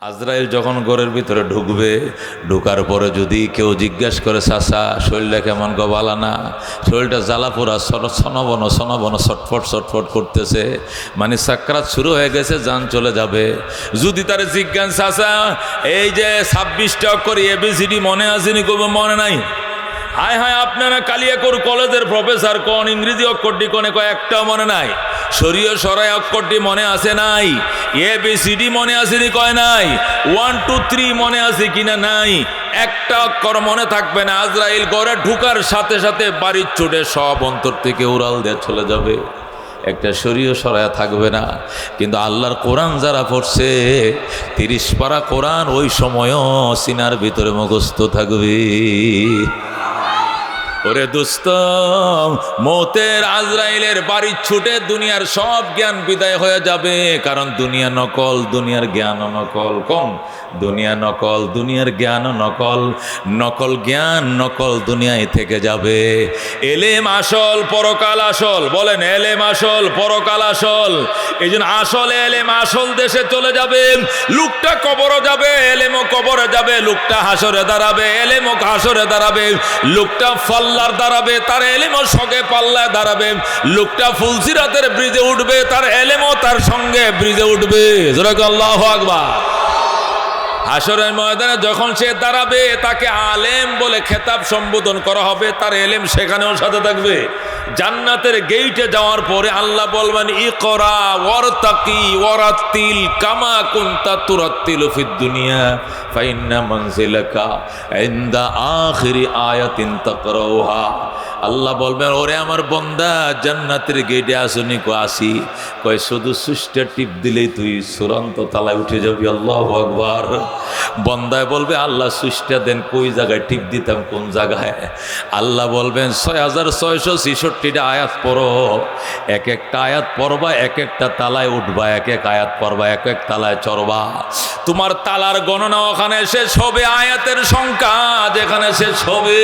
আজরাইল যখন ঘরের ভিতরে ঢুকবে, ঢুকার পরে যদি কেউ জিজ্ঞাসা করে চাচা শরীরটা কেমন গো, ভালো না? শরীরটা জ্বালাপোড়া সনবন ছটফট ছটফট করতেছে, মানে সাকরাত শুরু হয়ে গেছে, জান চলে যাবে। যদি তার জিজ্ঞাসা চাচা এই যে 26টা অক্ষর ABCD মনে আসেনি, কবে মনে নাই? হায় হায়, আপনারা কালিয়াকৈর কলেজের প্রফেসর, কোন ইংরেজি অক্ষরটি কোনে কয় একটাও মনে নাই? শরীয় সরাই অক্ষরটি মনে আছে নাই? ABCD মনে আসেনি কয় নাই? 1 2 3 মনে আছে কিনা নাই? একটা অক্ষর মনে থাকবে না। আজরাইল ঘরে ঢুকার সাথে সাথে বাড়ির চোটে সব অন্তর থেকে উড়াল দিয়ে চলে যাবে, একটা শরীয় সরায়া থাকবে না। কিন্তু আল্লাহর কোরআন যারা পড়ছে, 30 পারা কোরআন ওই সময়ও সিনার ভিতরে মুখস্থ থাকবে। ওরে দোস্ত, মৌতের আজরাইলের বাড়ির ছুটে দুনিয়ার সব জ্ঞান বিদায় হয়ে যাবে। কারণ দুনিয়া নকল, দুনিয়ার জ্ঞান নকল। কোন দুনিয়া নকল, দুনিয়ার জ্ঞান নকল। নকল জ্ঞান নকল দুনিয়ায় থেকে যাবে। এলেম আসল, পরকাল আসল। বলেন এলেম আসল, পরকাল আসল। এই জন্য আসল এলেম আসল দেশে চলে যাবে। লোকটা কবরে যাবে, এলেমও কবরে যাবে। লোকটা হাসরে দাঁড়াবে, এলেমও হাসরে দাঁড়াবে। লোকটা পাল্লার দাঁড়াবে, তার এলেমও সঙ্গে পাল্লায় দাঁড়াবে। লোকটা ফুলসিরাতের ব্রিজে উঠবে, তার এলেমও তার সঙ্গে ব্রিজে উঠবে। আল্লাহু আকবার। হাসরের ময়দানে যখন সে দাঁড়াবে, তাকে আলেম বলে খেতাব সম্বোধন করা হবে, তার এলেম সেখানেও সাথে থাকবে। জান্নাতের গেইটে যাওয়ার পরে আল্লাহ বলবেন ইকরা ওয়ারতাকি ওয়ারাতিল কামা কুনতা তুরাতিলু ফিদ দুনিয়া ফাইন্না মানজিলাকা ইনদা আখিরি আয়াতিন তাকরাউহা। আল্লাহ বলবেন ওরে আমার বান্দা, জান্নাতের গেটে আসনি কো আসি, কয় শুধু সুইচটা টিপ দিলেই তুই চূড়ান্ত তালায় উঠে যাবি। আল্লাহু আকবার। বান্দায় বলবে আল্লাহ সুইচটা দেন, কই জায়গায় টিপ দিতাম, কোন জায়গায়? আল্লাহ বলবেন 6666টা আয়াত পড়ো। এক একটা আয়াত পড়বা, এক একটা তালায় উঠবা, এক এক আয়াত পড়বা, এক এক তালায় চড়বা। তোমার তালার গণনা ওখানে শেষ হবে, আয়াতের সংখ্যা যেখানে শেষ হবে।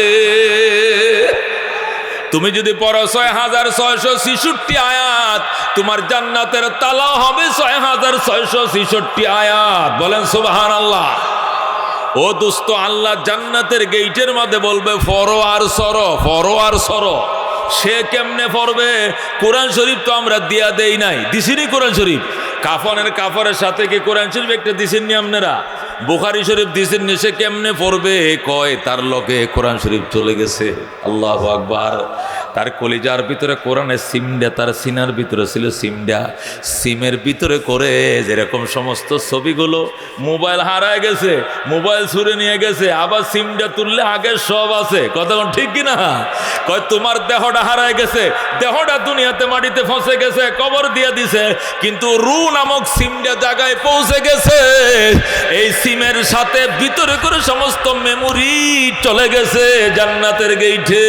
তুমি যদি পড়ো 6666 আয়াত, তোমার জান্নাতের তালা হবে 6666 আয়াত। বলেন সুবহানাল্লাহ। ও দোস্ত, আল্লাহ জান্নাতের গেইটের মধ্যে বলবে ফরোয়ার সরো, ফরোয়ার সরো। সে কেমনে পড়বে? কোরআন শরীফ তো আমরা দিয়া দেই নাই, দিছিনি কোরআন শরীফ। কাফনের সাথে কি কোরআন শরীফ একটা দিছেননি আপনারা? বুখারী শরীফ দিছেননি। সে কেমনে পড়বে? কয় তার লগে কোরআন শরীফ চলে গেছে। আল্লাহু আকবার। তার কলিজার ভিতরে কোরআনের সিমডা, তার সিনার ভিতরে ছিল সিমডা। সিমের ভিতরে করে যেরকম সমস্ত ছবিগুলো মোবাইল হারায় গেছে, মোবাইল ছুঁড়ে নিয়ে গেছে, আবার সিমডা তুললে আগের সব আছে। কথা ঠিক কিনা? কয় তোমার দেহটা হারায় গেছে, দেহটা দুনিয়াতে মাটিতে ফসে গেছে, কবর দিয়ে দিছে, কিন্তু রু নামক সিমডা জায়গায় পৌঁছে গেছে। এই সিমের সাথে ভিতরে করে সমস্ত মেমোরি চলে গেছে জান্নাতের গেইটে।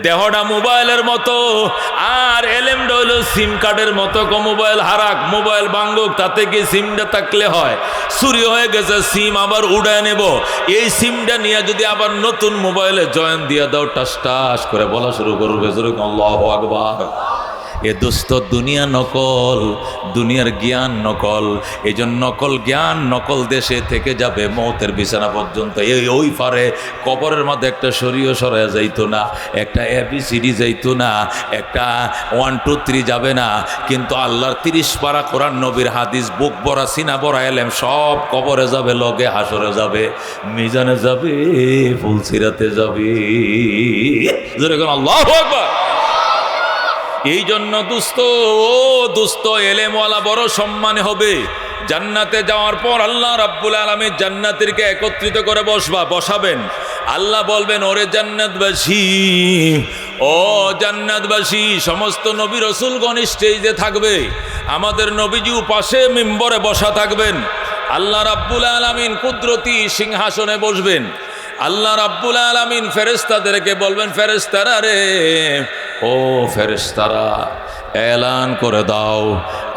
দেহটা মোবাইলের মতো, আর এলেমটা হইল সিম কার্ডের মতো। মোবাইল হারাক, মোবাইল ভাঙ্গুক, তাতে কি সিমটা থাকলে হয়? চুরি হয়ে গেছে, সিম আবার উড়ায় নেব। এই সিমটা নিয়ে যদি আবার নতুন মোবাইলে জয়েন দিয়ে দাও, টাস টাস করে বলা শুরু করবে আল্লাহু আকবার। এ দোস্ত, দুনিয়া নকল, দুনিয়ার জ্ঞান নকল। এই জন্য নকল জ্ঞান নকল দেশে থেকে যাবে মৌতের বিছানা পর্যন্ত। ওই পারে কবরের মধ্যে একটা শরীয় সরায়া যাইতো না, একটা ABCD যাইতো না, একটা 1 2 3 যাবে না। কিন্তু আল্লাহর 30 পারা কোরআন, নবীর হাদিস, বুক ভরা সিনা ভরা এলেম সব কবরে যাবে, লগে হাসরে যাবে, মিজানে যাবে, ফুলসিরাতে যাবে। আল্লাহু আকবার। এই জন্য দুস্থ, ও দুস্থ, এলেমওয়ালা বড় সম্মান হবে। জান্নাতে যাওয়ার পর আল্লাহ রাব্বুল আলামিন জান্নাতীকে একত্রিত করে বসাবেন। আল্লাহ বলবেন ওরে জান্নাতবাসী, ও জান্নাতবাসী। সমস্ত নবী রাসূলগণ স্টেজে থাকবে, আমাদের নবীজি পাশে মিম্বরে বসা থাকবেন। আল্লাহ রাব্বুল আলামিন কুদরতি সিংহাসনে বসবেন। আল্লাহ রাব্বুল আলামিন ফেরেশতাদেরকে বলবেন, ফেরেশতারা রে, ও ফেরেশতারা, এলান করে দাও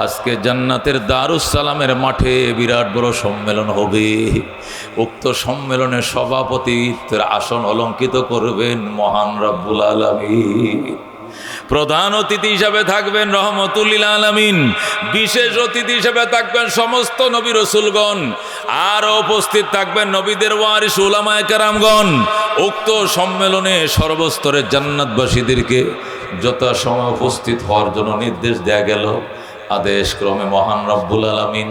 আজকে জান্নাতের দারুস সালামের মাঠে বিরাট বড় সম্মেলন হবে। উক্ত সম্মেলনের সভাপতিত্বের আসন অলঙ্কিত করবেন মহান রব্বুল আলামিন। প্রধান অতিথি হিসাবে থাকবেন রহমতুল লিল আলামিন, বিশেষ অতিথি হিসাবে থাকবেন সমস্ত নবী রাসূলগণ, আর উপস্থিত থাকবেন নবীদের ওয়ারিস উলামায়ে কেরামগণ। উক্ত সম্মেলনে সর্বস্তরের জান্নাতবাসীদেরকে যথাসময়ে উপস্থিত হওয়ার জন্য নির্দেশ দেয়া গেল। আদেশ ক্রমে মহান রব্বুল আলামিন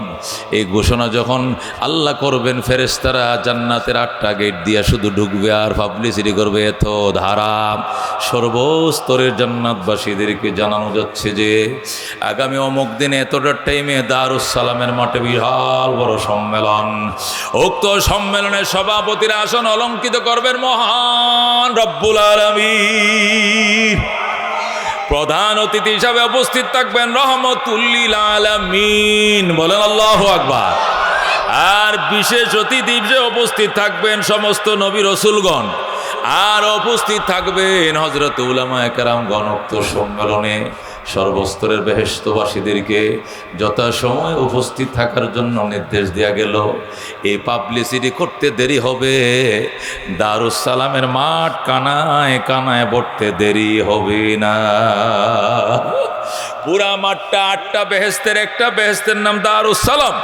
এই ঘোষণা যখন আল্লাহ করবেন, ফেরেশতারা জান্নাতের 8টা গেট দিয়া শুধু ঢুকবে আর পাবলিসিটি করবে। এত ধারা সর্বস্তরের জান্নাতবাসীদেরকে জানানো যাচ্ছে যে আগামী অমুক দিনে এতটা টাইমে দারুস সালামের মাঠে বিশাল বড় সম্মেলন। উক্ত সম্মেলনের সভাপতির আসন অলঙ্কিত করবেন মহান রব্বুল আলামিন। প্রধান অতিথি হিসাবে উপস্থিত থাকবেন রহমতুল লিল আলামিন, বলেন আল্লাহু আকবার। আর বিশেষ অতিথি হিসেবে উপস্থিত থাকবেন সমস্ত নবী রাসূলগণ, আর উপস্থিত থাকবেন হযরত উলামায়ে কেরামগণ। উক্ত সম্মেলনে সর্বস্তরের বেহেশতবাসীদেরকে যথাসময়ে উপস্থিত থাকার জন্য নির্দেশ দেওয়া গেল। এই পাবলিসিটি করতে দেরি হবে, দারুস সালামের মাঠ কানায় কানায় ভরতে দেরি হবে না। পুরা মাঠটা 8টা বেহেশতের একটা বেহেশতের নাম দারুস সালাম,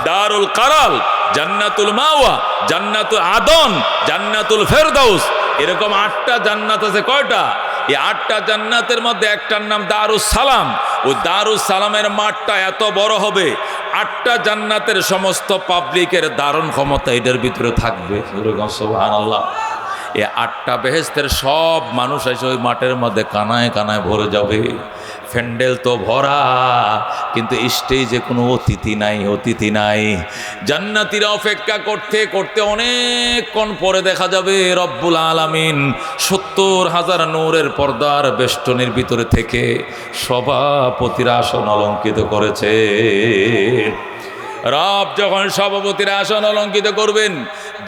দারুল কারাল, জান্নাতুল মাওয়া, জান্নাতুল আদন, জান্নাতুল ফেরদাউস, এরকম 8টা জান্নাত আছে। কয়টা? এই 8টা জান্নাতের মধ্যে একটার নাম দারুস সালাম। ওই দারুস সালামের মাঠটা এত বড় হবে, 8টা জান্নাতের সমস্ত পাবলিকের ধারণ ক্ষমতা এটার ভিতরে থাকবে। সুবহানাল্লাহ। এই 8টা বেহেশতের সব মানুষ এসে ওই মাঠের মধ্যে কানায় কানায় ভরে যাবে। প্যান্ডেল তো ভরা, কিন্তু স্টেজে কোনো অতিথি নাই, অতিথি নাই। জান্নাতীরা অপেক্ষা করতে করতে অনেকক্ষণ পরে দেখা যাবে রব্বুল আলামিন 70,000 নূরের পর্দার বেষ্টনীর ভিতরে থেকে সভাপতির আসন অলঙ্কিত করেছে। রব যখন সভাপতির আসন অলঙ্কিত করবেন,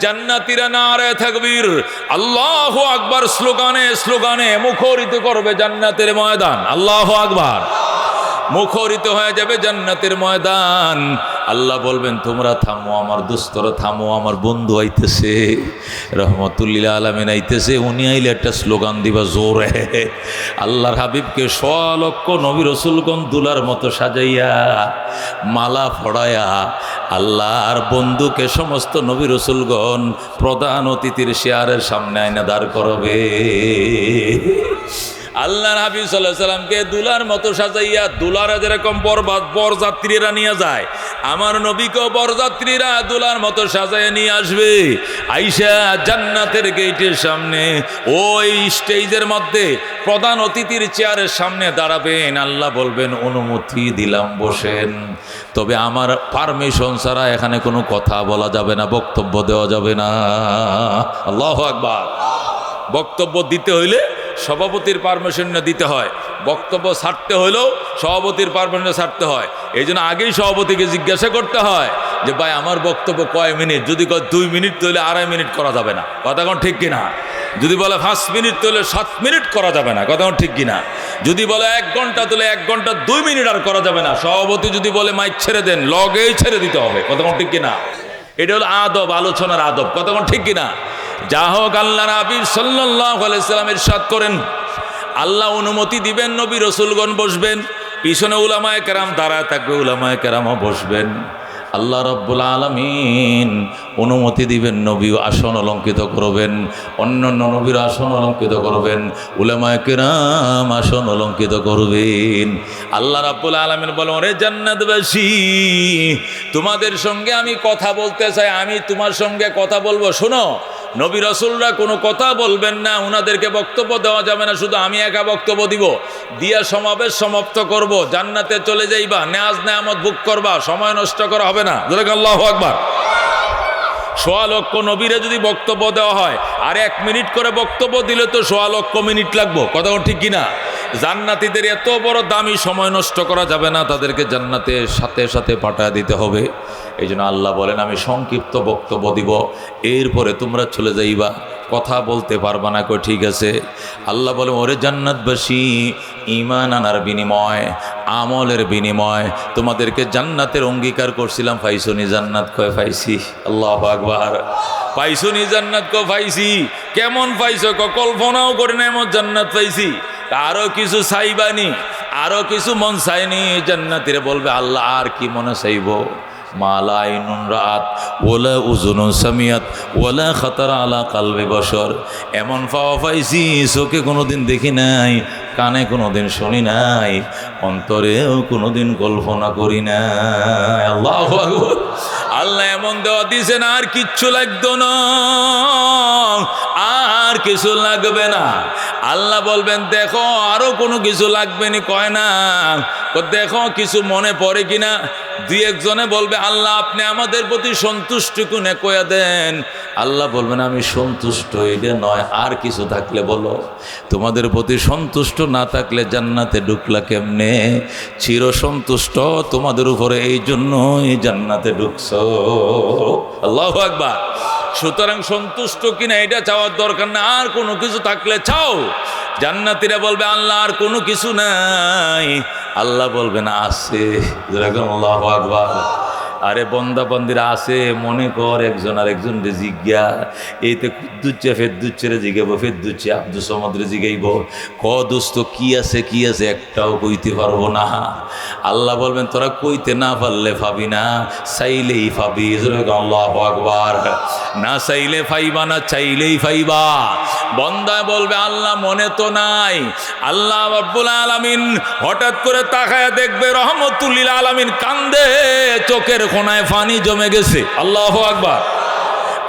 জান্নাতীরা নারে তাকবীর আল্লাহু আকবার স্লোগানে স্লোগানে মুখরিত করবে জান্নাতের ময়দান। আল্লাহু আকবার, মুখরিত হয়ে যাবে জান্নাতের ময়দান। আল্লাহ বলবেন তোমরা থামো, আমার দোস্তরা থামো, আমার বন্ধু আইতেছে, রহমতুল লিল আলামিন আইতেছে। উনি আইলে একটা স্লোগান দিবা জোরে। আল্লাহর হাবিবকে 100 লক্ষ নবী রাসূলগণ দুলার মতো সাজাইয়া মালা ফড়ায়া আল্লাহর বন্ধুকে সমস্ত নবী রাসূলগণ প্রধান অতিথির চেয়ারের সামনে আইনা দাঁড় করবে। আল্লাহর হাবিব সাল্লাল্লাহু আলাইহি সাল্লামকে দুলার মতো সাজাইয়া, দুলারা যেরকম বরযাত্রীরা নিয়ে যায়, আমার নবীকেও বরযাত্রীরা দুলার মতো সাজাইয়া নিয়ে আসবে। আইসা জান্নাতের গেটের সামনে ওই স্টেজের মধ্যে প্রধান অতিথির চেয়ারের সামনে দাঁড়াবেন। আল্লাহ বলবেন অনুমতি দিলাম, বসেন, তবে আমার পারমিশন ছাড়া এখানে কোনো কথা বলা যাবে না, বক্তব্য দেওয়া যাবে না। আল্লাহু আকবার। বক্তব্য দিতে হইলে সভাপতির পারমিশন দিতে হয়, বক্তব্য ছাড়তে হইলেও সভাপতির পারমিশন ছাড়তে হয়। এই জন্য আগেই সভাপতিকে জিজ্ঞাসা করতে হয় যে ভাই আমার বক্তব্য কয় মিনিট। যদি কয় 2 মিনিট তাহলে 2.5 মিনিট করা যাবে না, কথা কোন ঠিক কিনা? যদি বলে 5 মিনিট তাহলে 7 মিনিট করা যাবে না, কথা কোন ঠিক কিনা? যদি বলে 1 ঘন্টা তাহলে 1 ঘন্টা 2 মিনিট আর করা যাবে না। সভাপতি যদি বলে মাইক ছেড়ে দেন, লগেই ছেড়ে দিতে হবে, কথা কোন ঠিক কিনা? এটা হলো আদব, আলোচনার আদব, কথা কোন ঠিক কিনা? যা হোক, আল্লাহর হাবিব সাল্লাল্লাহু আলাইহি সাল্লাম ইরশাদ করেন, আল্লাহ অনুমতি দিবেন, নবী রাসূলগণ বসবেন, পিছনে উলামায়ে কেরাম দাঁড়ায় থাকবে, উলামায়ে কেরামও বসবেন। আল্লাহ রাব্বুল আলামিন অনুমতি দিবেন, নবী আসন অলঙ্কিত করবেন, অন্যান্য নবীর আসন অলঙ্কিত করবেন, উলামায়ে কেরাম আসন অলঙ্কিত করবেন। আল্লাহ রাব্বুল আলামিন বলেন, ওরে জান্নাতবাসী, তোমাদের সঙ্গে আমি কথা বলতে চাই, আমি তোমার সঙ্গে কথা বলবো, শোনো। নবী রাসূলরা কোনো কথা বলবেন না, ওনাদেরকে বক্তব্য দেওয়া যাবে না, শুধু আমি একা বক্তব্য দিব, দিয়া সমাবেশ সমাপ্ত করব, জান্নাতে চলে যাইবা, নেয়াজ নেয়ামত ভোগ করবা, সময় নষ্ট করা হবে না। আল্লাহু আকবার। 100 লক্ষ নবীরে যদি বক্তব্য দেওয়া হয় আর 1 মিনিট করে বক্তব্য দিলে তো 100 লক্ষ মিনিট লাগবো, কথা ঠিক কিনা? জান্নাতীদের এত বড় দামি সময় নষ্ট করা যাবে না, তাদেরকে জান্নাতে সাথে সাথে পাঠায় দিতে হবে। এই জন্য আল্লাহ বলেন আমি সংক্ষিপ্ত বক্তব্য দিব, এরপরে তোমরা চলে যাইবা, কথা বলতে পারবা না। কই ঠিক আছে। আল্লাহ বলে, ওরে জান্নাতবাসী, ঈমান আনার বিনিময়, আমলের বিনিময় তোমাদেরকে জান্নাতের অঙ্গীকার করছিলাম, পাইছনি জান্নাত? কয় পাইছি। আল্লাহু আকবার। পাইছনি জান্নাত? কয় পাইছি। কেমন পাইছো? কল্পনাও করি না এমন জান্নাত পাইছি। আরো কিছু চাইবানি, আরো কিছু মন চাইনি? জান্নাতীরা বলবে আল্লাহ আর কি মনে চাইবো? মালা আইনুন রাত ওলা উজুনুন সামিয়াত ওলা খাতারা আলা কালবে বশর, এমন পাওয়া পাইছি চোখে কোনোদিন দেখি নাই, কানে কোনোদিন শুনি নাই, অন্তরেও কোনোদিন কল্পনা করি নাই। আল্লাহু আকবার। আল্লাহ এমন দেওয়া দিয়েছেন আর কিচ্ছু লাগতো না, আর কিছু লাগবে না। আল্লাহ বলবেন দেখো আরো কোনো কিছু লাগবে নি? কয় না, দেখো কিছু মনে পড়ে কিনা। দুই একজনে বলবে আল্লাহ আপনি আমাদের প্রতি সন্তুষ্ট কোনে কয়া দেন। আল্লাহ বলবেন আমি সন্তুষ্ট, এটা নয়, আর কিছু থাকলে বলো। তোমাদের প্রতি সন্তুষ্ট না থাকলে জান্নাতে ঢুকলা কেমনে? চির সন্তুষ্ট তোমাদের উপরে, এই জন্য এই জান্নাতে ঢুকছো। আল্লাহু আকবার। সুতরাং সন্তুষ্ট কিনা এটা চাওয়ার দরকার না, আর কোনো কিছু থাকলে চাও। জান্নাতীরা বলবে আল্লাহ আর কোনো কিছু নাই। আল্লাহ বলবেন আছে। আল্লাহু আকবার। আরে বন্দা বন্দিরা আছে, মনে কর একজন আর একজন রে জিজ্ঞা, এইতে দুচ্ছে ফের দুচ্ছেরে জিগাইব, ফের দুচ্ছে আব্দুল সমুদ্রে জিগাইব, ক দোস্ত কি আছে কি আছে, একটাও কইতে পারবো না। আল্লাহ বলবেন তোরা কইতে না পারলে পাবি না, চাইলেই পাবি। আল্লাহু আকবার। না চাইলে পাইবা না, চাইলেই পাইবা। বন্দা বলবে আল্লাহ মনে তো নাই। আল্লাহ রাব্বুল আলামিন হঠাৎ করে তাকায়া দেখবে রহমতুল লিল আলামিন কান্দে, চোখের কোনায় পানি জমে গেছে। আল্লাহু আকবার।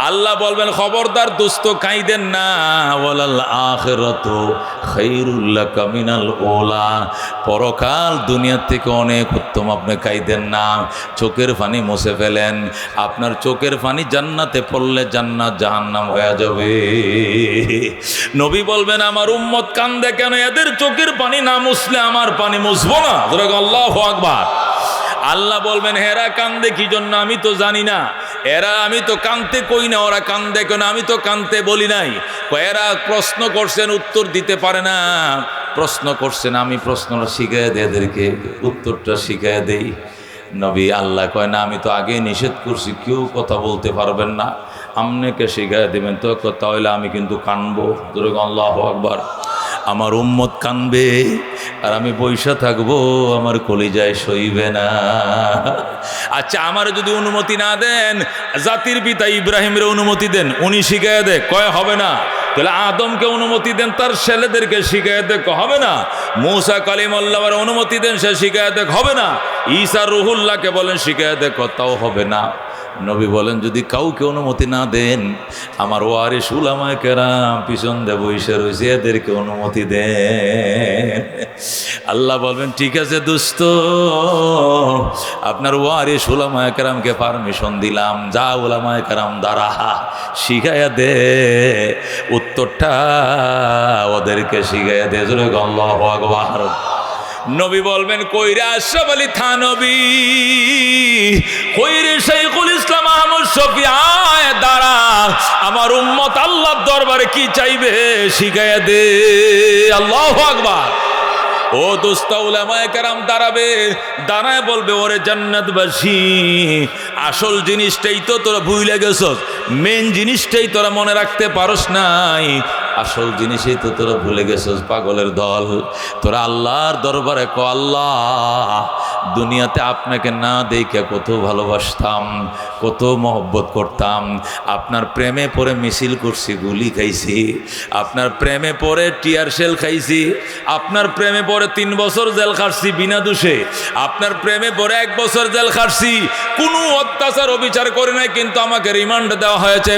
আল্লাহ বলবেন খবরদার দোস্ত কাইদেন না, ওয়ালাল আখিরাতু খায়রুল লাকা মিনাল উলা, পরকাল দুনিয়ার থেকে অনেক উত্তম, আপনি কাইদেন না। চোখের পানি মুছে ফেলেন, আপনার চোখের পানি জান্নাতে পড়লে জান্নাত জাহান্নাম হয়ে যাবে। নবী বলবেন আমার উম্মত কান্দে কেন? এদের চোখের পানি না মুছলে আমার পানি মুছবো না। আল্লাহু আকবার। আল্লাহ বলবেন হেরা কান্দে কি জন্য আমি তো জানি না, এরা আমি তো কান্দতে কই না, ওরা কান্দে কেন আমি তো কান্দতে বলি নাই। এরা প্রশ্ন করছেন উত্তর দিতে পারে না, প্রশ্ন করছেন আমি প্রশ্নটা শিখাই দিই, এদেরকে উত্তরটা শিখাই দেই। নবী আল্লাহ কয় না আমি তো আগে নিষেধ করছি কেউ কথা বলতে পারবেন না, আপনাকে শিখাই দেবেন তো, তাহলে আমি কিন্তু কানবো। আল্লাহু আকবার। আমার উম্মত কানবে আর আমি বৈশা থাকবো, আমার কলিজায় সইবে না। আচ্ছা আমার যদি অনুমতি না দেন, জাতির পিতা ইব্রাহিমের অনুমতি দেন, উনি শিখাইয়া দেখ, কয় হবে না। তাহলে আদমকে অনুমতি দেন, তার ছেলেদেরকে শিখাইয়া দেখ, হবে না। মূসা কালিমুল্লাহর অনুমতি দেন, সে শিখাইয়া দেখ, হবে না। ঈসা রুহুল্লাহকে বলেন শিখাইয়া দেখ, তাও হবে না। নবী বলেন যদি কাউকে অনুমতি না দেন, আমার ওয়ারিস উলামায়ে কেরাম পিছন দিয়ে বসে রয়েছে, এদেরকে অনুমতি দেন। আল্লাহ বলবেন ঠিক আছে দোস্ত, আপনার ওয়ারিস উলামায়ে কেরামকে পারমিশন দিলাম, যা উলামায়ে কেরাম দ্বারা শিখাইয়া দে, উত্তরটা ওদেরকে শিখাইয়া দে। আল্লাহু আকবার। নবী বলবেন কইরে আশরাফ আলী থানবী, কইরে শাইখুল ইসলাম আহমদ শফি, আয় দাঁড়া, আমার উম্মত আল্লাহর দরবারে কি চাইবে শিখাইয়া দে। আল্লাহু আকবার। ও দোস্ত উলামায়ে কেরাম দাঁড়াবে, দাঁড়ায় বলবে ওরে জান্নাতবাসী, আসল জিনিসটাই তো তোরা ভুলে গেছস, মেন জিনিসটাই তোরা মনে রাখতে পারস নাই, আসল জিনিসই তো তোরা ভুলে গেছস পাগলের দল। তোরা আল্লাহর দরবারে ক আল্লাহ দুনিয়াতে আপনাকে না দেখে কত ভালোবাসতাম, কত মহব্বত করতাম, আপনার প্রেমে পড়ে মিছিল করছি, গুলি খাইছি, আপনার প্রেমে পড়ে টিয়ার শেল খাইছি, আপনার প্রেমে পড়ে 3 বছর জেল খাটছি বিনা দোষে, আপনার প্রেমে পড়ে 1 বছর জেল খাটছি, কোনো অত্যাচার অবিচার করে নাই, কিন্তু আমাকে রিমান্ড দেওয়া হয়েছে।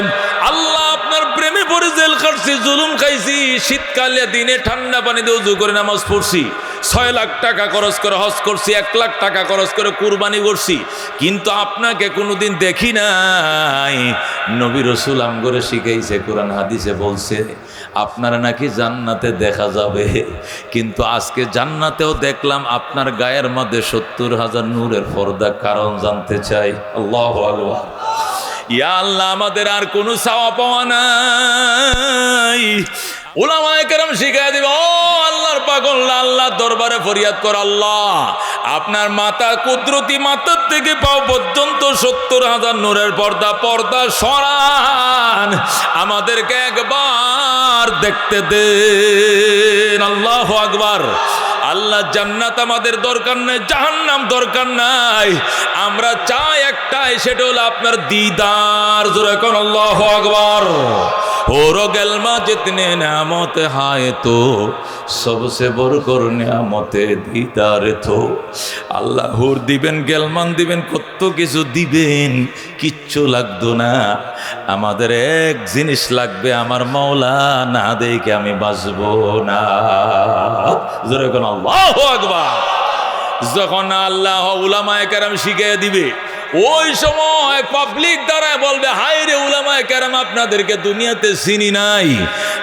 আল্লাহ আপনার প্রেমে পড়ে জেল খাটছি, জুলুম খাইছি, শীতকালে দিনে ঠান্ডা পানি দিয়ে উজু করে নামাজ পড়ছি, 6 লাখ টাকা খরচ করে হজ করছি, 1 লাখ টাকা খরচ করে কুরবানি করছি, কিন্তু আপনাকে কোনোদিন দেখি নাই। নবী রাসূল আমগরে শিখাইছে, কোরআন হাদিসে বলছে আপনারা নাকি জান্নাতে দেখা যাবে, কিন্তু আজকে জান্নাতেও দেখলাম আপনার গায়ের মধ্যে 70,000 নূরের পর্দা, কারণ জানতে চাই। আল্লাহু আকবার। ইয়া আল্লাহ আমাদের আর কোনো চাওয়া পাওয়া নাই, উলামায়ে কেরাম শিখাইয়া দিবে। ও আল্লাহ আমার পাগল আল্লাহ দরবারে ফরিয়াদ কর, আল্লাহ আপনার মাথা কুদরতি মাথার থেকে পাও পর্যন্ত 70,000 নূরের পর্দা, পর্দা সরান, আমাদেরকে একবার দেখতে দেন। আল্লাহু আকবার। আল্লাহ জান্নাত আমাদের দরকার নাই, জাহান্নাম দরকার নাই, আমরা চাই একটাই, সেটা হলো আপনার দিদার। জোরে কোন আল্লাহু আকবার। और गलमा जितने नामत हाय तो सबसे बढ़कर नियामते दीदार तो আল্লাহ হুর দিবেন, গেলমান দিবেন, কত কিছু দিবেন, কিচ্ছু লাগতো না। আমাদের এক জিনিস লাগবে, আমার মাওলা না দেখে আমি বাঁচবো না। জোরে কোন আল্লাহু আকবার। যখন আল্লাহ উলামায়ে কেরাম শিখিয়ে দিবে, ওই সময় পাবলিক দ্বারায় বলবে, হায় রে উলামায়ে কেরাম আপনাদেরকে দুনিয়াতে চিনি নাই,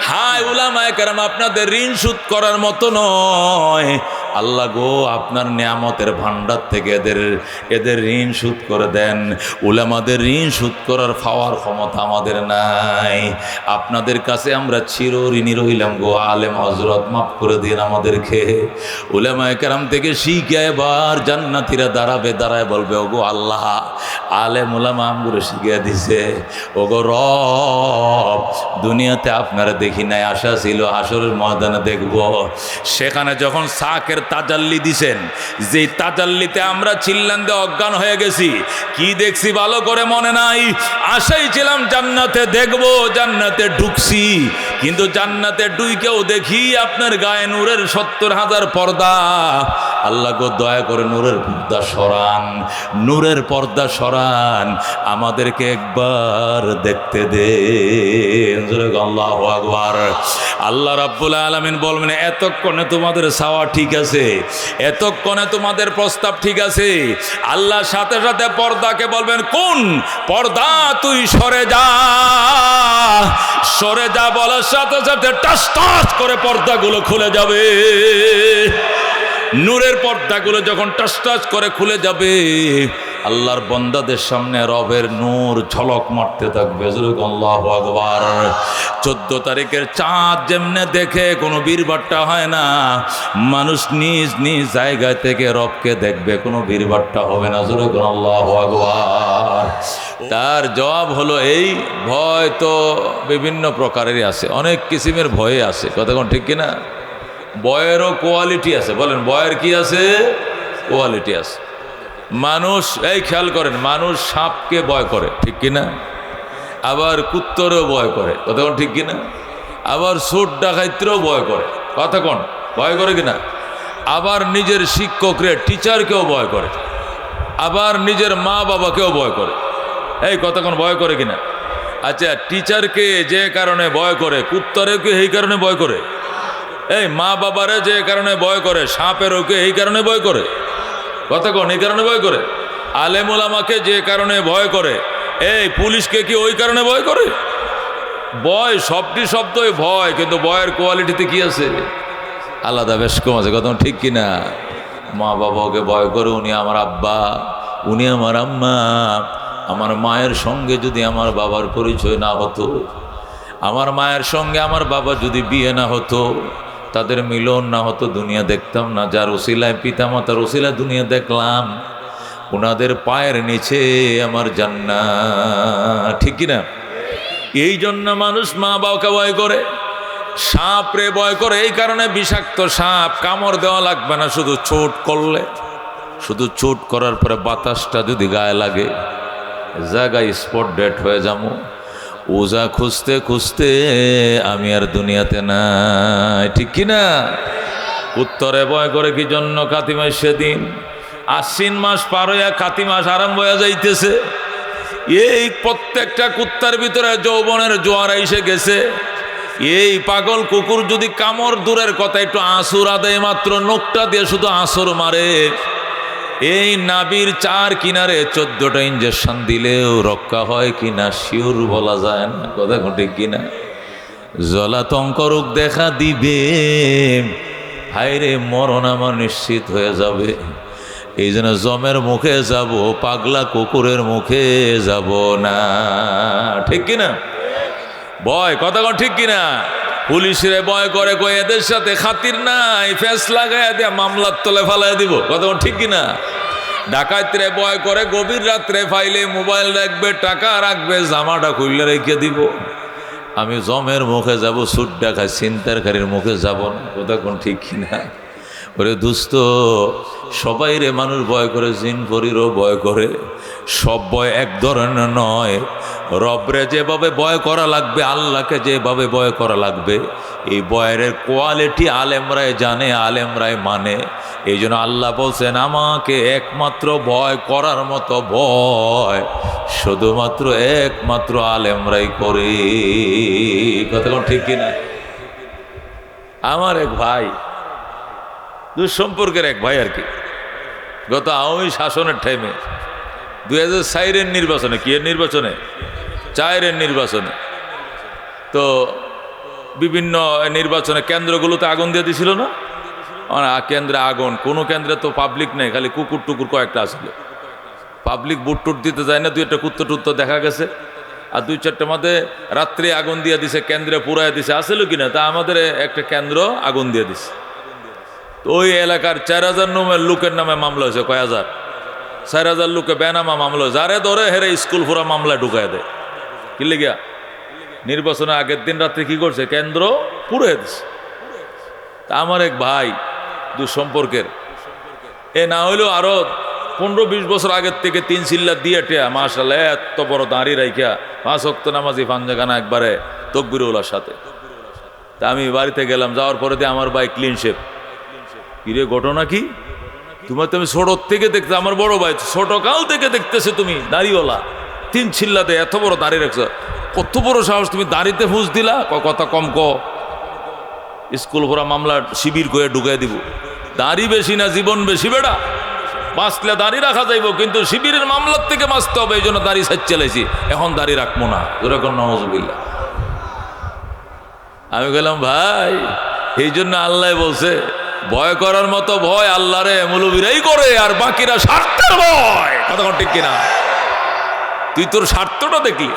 হায় উলামায়ে কেরাম আপনাদের ঋণ শোধ করার মতো নয়। আল্লাহ গো আপনার নিয়ামতের ভান্ডার থেকে এদের ঋণ শোধ করে দেন। উলামাদের ঋণ শোধ করার পাওয়ার ক্ষমতা আমাদের নাই, আপনাদের কাছে আমরা চিরঋণী রইলাম গো আলেম হযরত, মাফ করে দিন আমাদেরকে। উলামায়ে কেরাম থেকে শিখে এবার জান্নাতীরা দাঁড়ায় বলবে, ওগো আল্লাহ আলেম উলামা আমগুলো শিখিয়ে দিছে, ওগো রব দুনিয়াতে আপনারা দেখি নাই, আশা ছিল হাসরের ময়দানে দেখব। সেখানে যখন সাকের তাজাল্লি দিছেন, যে তাজাল্লিতে আমরা চিল্লান দিয়ে অজ্ঞান হয়ে গেছি, কি দেখছি ভালো করে মনে নাই, আশাই ছিলাম জান্নাতে দেখব, জান্নাতে ঢুকছি, কিন্তু জান্নাতে ঢুকেও দেখি আপনার গায়ে নূরের 70,000 পর্দা। আল্লাহ গো দয়া করে নূরের পর্দা সরান, নূরের পর্দা সরান, আমাদেরকে একবার দেখতে দেন। আল্লাহু আকবার। আল্লাহ রাব্বুল আলামিন বলবেন, এতক্ষণে তোমাদের চাওয়া ঠিক আছে, এতক্ষণে তোমাদের প্রস্তাব ঠিক আছে। আল্লাহ সাথে সাথে পর্দাকে বলবেন, কোন পর্দা তুই সরে যা, সরে যা বলার সাথে সাথে টাস টাস করে পর্দাগুলো খুলে যাবে। নূরের পর্দাগুলো যখন টাস টাস করে খুলে যাবে, আল্লাহর বান্দাদের সামনে রবের নূর ঝলক মারতে থাকবে। আল্লাহু আকবার। 14 তারিখের চাঁদ যেমনে দেখে কোনো বীরবাট্টা হয় না, মানুষ নিজ নিজ জায়গায় থেকে রবকে দেখবে, কোনো বীরবাট্টা হবে না। আল্লাহু আকবার। তার জবাব হলো এই, ভয় তো বিভিন্ন প্রকারেরই আছে, অনেক কিসিমের ভয়ে আছে, কথা কোন ঠিক কিনা? ভয়েরও কোয়ালিটি আছে, বলেন ভয়ের কি আছে? কোয়ালিটি আছে। মানুষ, এই খেয়াল করেন, মানুষ সাপকে ভয় করে, ঠিক কিনা? আবার কুত্তরেও ভয় করে, কথা কোন ঠিক কিনা? আবার চোর ডাকাইতেও ভয় করে, কথা কোন ভয় করে কিনা? আবার নিজের শিক্ষকরে টিচারকেও ভয় করে, আবার নিজের মা বাবাকেও ভয় করে, এই কথা কোন ভয় করে কিনা? আচ্ছা, টিচারকে যে কারণে ভয় করে, কুত্তরেকে এই কারণে ভয় করে, এই মা বাবারে যে কারণে ভয় করে, সাপেরকে এই কারণে ভয় করে, কথা কোন এই কারণে ভয় করে। আলেম ওলামাকে যে কারণে ভয় করে, এই পুলিশকে কি ওই কারণে ভয় করে? ভয় সবটি শব্দই ভয়, কিন্তু ভয়ের কোয়ালিটিতে কি আছে? আলাদা বেশ কম আছে, কথা ঠিক কিনা? মা বাবাকে ভয় করে, উনি আমার আব্বা, উনি আমার আম্মা, আমার মায়ের সঙ্গে যদি আমার বাবার পরিচয় না হতো, আমার মায়ের সঙ্গে আমার বাবা যদি বিয়ে না হতো, তাদের মিলন না হতো, দুনিয়া দেখতাম না। যার ওসিলায় পিতামাতার ওসিলায় দুনিয়া দেখলাম, ওনাদের পায়ের নিচে আমার জান্নাত, ঠিক কিনা? এই জন্য মানুষ মা বাবাকে ভয় করে, সাপরে ভয় করে। এই কারণে বিষাক্ত সাপ কামড় দেওয়া লাগবে না, শুধু চোট করলে, শুধু চোট করার পরে বাতাসটা যদি গায়ে লাগে, জায়গায় স্পট ডেট হয়ে যাবো। ওজা খুঁজতে খুঁজতে আমি আর দুনিয়াতে নাই, ঠিক কিনা? উত্তরে ভয় করে কি জন্য? কাতি মাস সেদিন, আশ্বিন মাস পার হইয়া কাতি মাস আরম্ভ হয়ে যাইতেছে। এই প্রত্যেকটা কুত্তার ভিতরে যৌবনের জোয়ার এসে গেছে। এই পাগল কুকুর যদি কামড়, দূরের কথা একটু আঁসুর আদায় মাত্র নোকটা দিয়ে শুধু আঁসুর মারে, এই নাবির 4 কিনারে 14টা ইঞ্জেকশন দিলেও রক্ষা হয় কিনা শিওর বলা যায় না, কথা ঠিক কিনা? জলাতঙ্ক রোগ দেখা দিবে, হায়রে মরণ আমার নিশ্চিত হয়ে যাবে। এই জন্য জমের মুখে যাব, পাগলা কুকুরের মুখে যাব না, ঠিক কিনা? ভয়, কথা ঠিক কিনা? পুলিশরে ভয় করে কই এদের সাথে খাতির নাই, ফেস লাগাইয়া দিয়া মামলার তলে ফালাই দিব, কথা ঠিক কিনা? ডাকাতরে ভয় করে গভীর রাত্রে ফাইলে মোবাইল রাখবে, টাকা রাখবে, জামাটা খুললে রেখে দিব। আমি জমের মুখে যাব, সুট ডাকা ছিনতাইকারীর মুখে যাব না, কথা কোন ঠিক কিনা? ওরে দুস্থ, সবাই রে মানুষ ভয় করে, জিন পরীরও ভয় করে। সব ভয় এক ধরনের নয়। রবরে যেভাবে ভয় করা লাগবে, আল্লাহকে যেভাবে ভয় করা লাগবে, এই ভয়ের কোয়ালিটি আলেমরাই জানে, আলেমরাই মানে। এই জন্য আল্লাহ বলছেন, আমাকে একমাত্র ভয় করার মতো ভয় শুধুমাত্র একমাত্র আলেমরাই করে, কথা কোন ঠিক কিনা? আমার এক ভাই, দুঃসম্পর্কের এক ভাই আর কি, গত আওয়ামী শাসনের টাইমে 2004-এর নির্বাচনে, কি এর নির্বাচনে, 4-এর নির্বাচনে, তো বিভিন্ন নির্বাচনে কেন্দ্রগুলোতে আগুন দিয়ে দিছিল না? কেন্দ্রে আগুন, কোনো কেন্দ্রে তো পাবলিক নেই, খালি কুকুর টুকুর কয়েকটা আসলে। পাবলিক বুট টুট দিতে যায় না, 2-একটা কুত্তো টুত্তো দেখা গেছে। আর 2-4টার মধ্যে রাত্রে আগুন দিয়ে দিছে, কেন্দ্রে পুরাই দিছে, আসলে কিনা? তা আমাদের একটা কেন্দ্র আগুন দিয়ে দিছে। তো ওই এলাকার 4000 লোকের নামে মামলা হয়েছে, কয় হাজার, 4000 লোকে বেনামা মামলা, যারে ধরে হেরে স্কুল পুরা মামলায় ঢুকাই দেয়। কি লেগিয়া? নির্বাচনের আগের দিন রাত্রে কি করছে, কেন্দ্র পুড়ে দিচ্ছে। তা আমার এক ভাই দুঃসম্পর্কের, এ না হইলেও আরো 15-20 বছর আগের থেকে 3 চিল্লা দিয়ে টেয়া, মাশাআল্লাহ এত বড় দাঁড়িয়ে রাইখা 5 ওয়াক্ত নামাজি পাঞ্জাগানা একবারে তকবিরুল্লাহর সাথে। তা আমি বাড়িতে গেলাম, যাওয়ার পরে দিয়ে আমার ভাই ক্লিন শেপ। কিরে ঘটনা কি? তোমার তো আমি ছোট থেকে দেখতে, আমার বড় ভাই ছোট কাল থেকে দেখতেছে তুমি দাড়িওয়ালা, 3 চিল্লাতে এত বড় দাড়ি রাখছো, কত বড় সাহস, তুমি দাড়িতে ফুস দিলা? কথা কম ক, স্কুল ভরা মামলা শিবির করে ঢুকাই দিব। দাড়ি বেশি না জীবন বেশি বেড়া, বাঁচলে দাড়ি রাখা যাইব, কিন্তু শিবিরের মামলার থেকে বাঁচতে হবে, এই জন্য দাড়ি সাইজ চালাইছি, এখন দাড়ি রাখবো না, এরকম নওয়াজুবিল্লাহ। আমি গেলাম ভাই, এই জন্য আল্লাহ বলছে, ভয় করার মতো ভয় আল্লাহরে মৌলবীরাই করে, আর বাকিরা স্বার্থের ভয়, কথা ঠিক কিনা? তুই তোর স্বার্থটা দেখলি,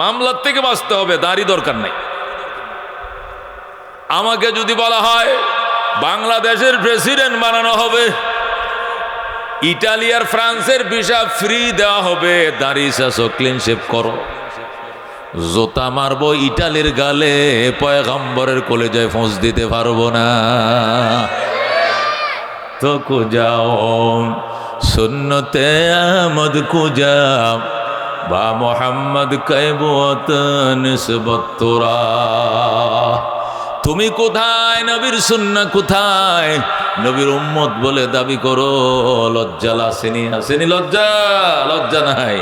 মামলার থেকে বাঁচতে হবে, দাড়ি দরকার নাই। আমাকে যদি বলা হয় বাংলাদেশের প্রেসিডেন্ট বানানো হবে, ইটালি আর ফ্রান্সের ভিসা ফ্রি দেওয়া হবে, দাড়ি চাচো ক্লিন শেভ করো, জোতা মারবো ইটালির গালে, পয়গম্বরের কলেজায় ফোঁস দিতে পারবো না। তো কুজাও সুন্নতে আহমদ কুজাও বা মোহাম্মদ কৈবত নিসবত তোরা। তুমি কোথায়, নবীর সুন্নাহ কোথায়? নবীর উম্মত বলে দাবি করো, লজ্জা আসেনি? আসেনি লজ্জা? লজ্জা নাই।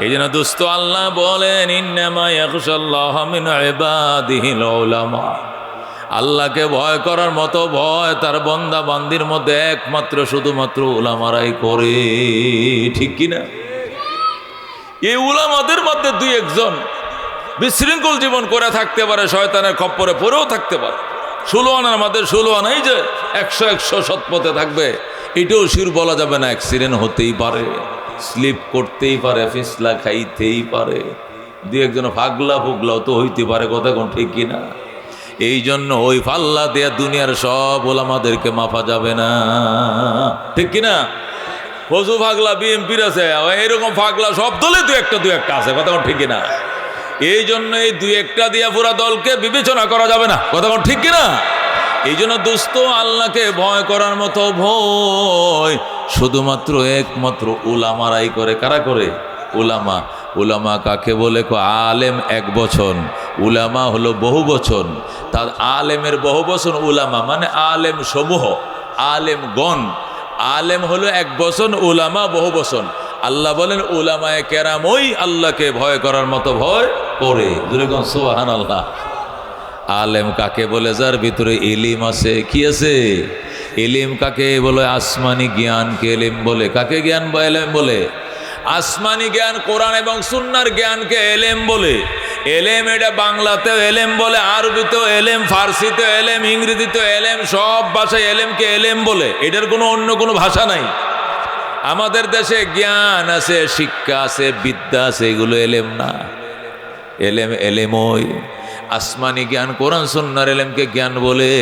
এই জন্য দোস্ত আল্লাহ বলেন, ইন্নামা ইয়াখশাল্লাহ মিন ইবাদিহিল উলামা। আল্লাহকে ভয় করার মতো ভয় তার বান্দা বান্দির মধ্যে একমাত্র শুধুমাত্র উলামারাই করে, ঠিক কিনা? এই উলামাদের মধ্যে 2-1 বিশৃঙ্খল জীবন করে থাকতে পারে, শয়তানের খপ্পরে পড়েও থাকতে পারে। 16 আনার মধ্যে 16 আনাই যে 100 সৎপথে থাকবে, এটাও শির বলা যাবে না। অ্যাক্সিডেন্ট হতেই পারে, স্লিপ করতেই পারে, ফিসলা খাইতেই পারে, 2-1 ফাগলা ফুগলাও তো হইতে পারে, কথা কোন ঠিক কিনা? এই জন্য ওই ফাল্লা দেয়া দুনিয়ার সব ওলামাদেরকে মাফা যাবে না, ঠিক কিনা? ফজু ফাগলা বিএমপির আছে, এরকম ফাগলা সব দলে 2-1 আছে, কথা কোন ঠিক কিনা? এই জন্য এই 2-1 দিয়া পুরা দলকে বিবেচনা করা যাবে না, কথা কোন ঠিক কিনা? এই জন্য দোস্ত আল্লাহকে ভয় করার মতো ভয় শুধুমাত্র একমাত্র উলামারাই করে। কারা করে? উলামা। উলামা কাকে বলে? আলেম 1 বচন, উলামা হলো বহু বচন। তার আলেমের বহু বচন উলামা, মানে আলেম সমূহ, আলেমগণ। আলেম হলো 1 বচন, উলামা বহু বচন। আল্লাহ বলেন উলামায়ে কেরামই আল্লাহকে ভয় করার মতো ভয় করে। যেরকম সুবহানাল্লাহ। আলেম কাকে বলে? যার ভিতরে ইলিম আছে। কি আছে? ইলিম কাকে বলে? আসমানি জ্ঞানকে ইলিম বলে। কাকে জ্ঞান বা ইলিম বলে? আসমানি জ্ঞান, কোরআন এবং সুন্নাহর জ্ঞানকে এলেম বলে। এলেম এটা বাংলাতেও এলেম বলে, আরবিতেও এলেম, ফার্সিতেও এলেম, ইংরেজিতেও এলেম, সব ভাষায় এলেমকে এলেম বলে। এটার কোনো অন্য কোনো ভাষা নাই। আমাদের দেশে জ্ঞান আছে, শিক্ষা আছে, বিদ্যা আছে, এগুলো এলেম না। এলেম এলেমই। আসমানি জ্ঞান, কোরআন সুন্নাহর ইলমকে জ্ঞান বলে।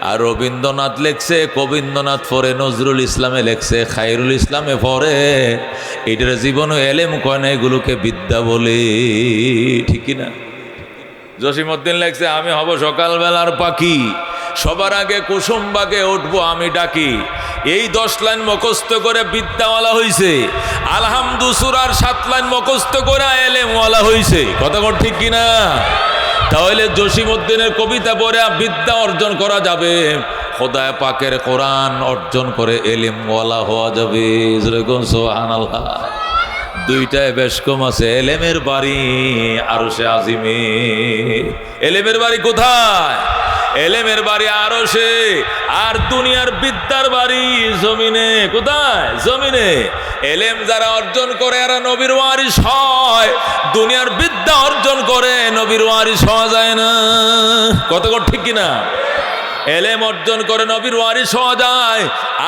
আর রবীন্দ্রনাথ লেখছে, কবীন্দ্রনাথ পড়ে, নজরুল ইসলামে লেখছে, খায়রুল ইসলামে পড়ে, এটার জীবনও এলেম কয় না, এগুলোকে বিদ্যা বলে। ঠিক না? জসিমউদ্দিন লেখছে, আমি হব সকালবেলার পাখি, সবার আগে কুসুমবাগে উঠবো আমি ডাকি। এই 10 লাইন মুখস্থ করে বিদ্যাওয়ালা হইছে। আলহামদু সূরার 7 লাইন মুখস্থ করে এলেমওয়ালা হইছে। কথা কোন ঠিক কিনা? তাহলে জসিমউদ্দিনের কবিতা পড়ে বিদ্যা অর্জন করা যাবে, খোদায় পাকের কোরআন অর্জন করে এলেমওয়ালা হওয়া যাবে। যেরকম সুবহানাল্লাহ। দুইটায় বেশ কম আছে। এলেমের বাড়ি আরশে আজিমে। এলেমের বাড়ি কোথায়? এলেমের বাড়ি আরশে। আর দুনিয়ার বিদ্যার বাড়ি জমিনে। কোথায়? জমিনে। এলেম যারা অর্জন করে এরা নবীর ওয়ারিস হয়। দুনিয়ার বিদ্যা অর্জন করে নবীর ওয়ারিস হওয়া যায় না। কত ঠিক কিনা? এলেম অর্জন করে নবীর ওয়ারিস হওয়া যায়,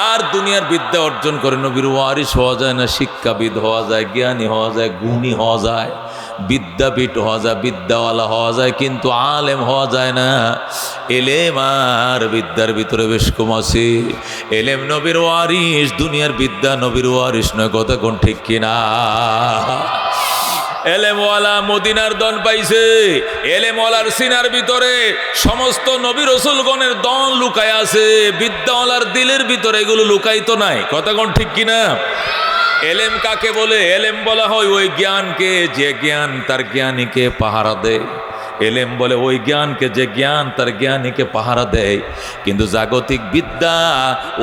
আর দুনিয়ার বিদ্যা অর্জন করে নবীর ওয়ারিস হওয়া যায় না। শিক্ষাবিদ হওয়া যায়, জ্ঞানী হওয়া যায়, গুণী হওয়া যায়, বিদ্যাপীঠ হওয়া যায়, বিদ্যাওয়ালা হওয়া যায়, কিন্তু আলেম হওয়া যায় না। এলেম আর বিদ্যার ভিতরে বেশ কম আছে। এলেম নবীর ওয়ারিস, দুনিয়ার বিদ্যা নবীর ওয়ারিস নয়। কথা কোন ঠিক কিনা? এলেমওয়ালা মদিনার দন পাইছে। এলেমওয়ালার সিনার ভিতরে সমস্ত নবী রাসূলগণের দন লুকায় আছে। বিদ্যাওয়ালার দিলের ভিতরে এগুলো লুকাইতো নাই। কথা কোন ঠিক কিনা? এলেম কাকে বলে? এলেম বলা হয় ওই জ্ঞানকে যে জ্ঞান তার জ্ঞানীকে পাহারা দেয়। এলেম বলে ওই জ্ঞানকে যে জ্ঞান তার জ্ঞানীকে পাহারা দেয়। কিন্তু জাগতিক বিদ্যা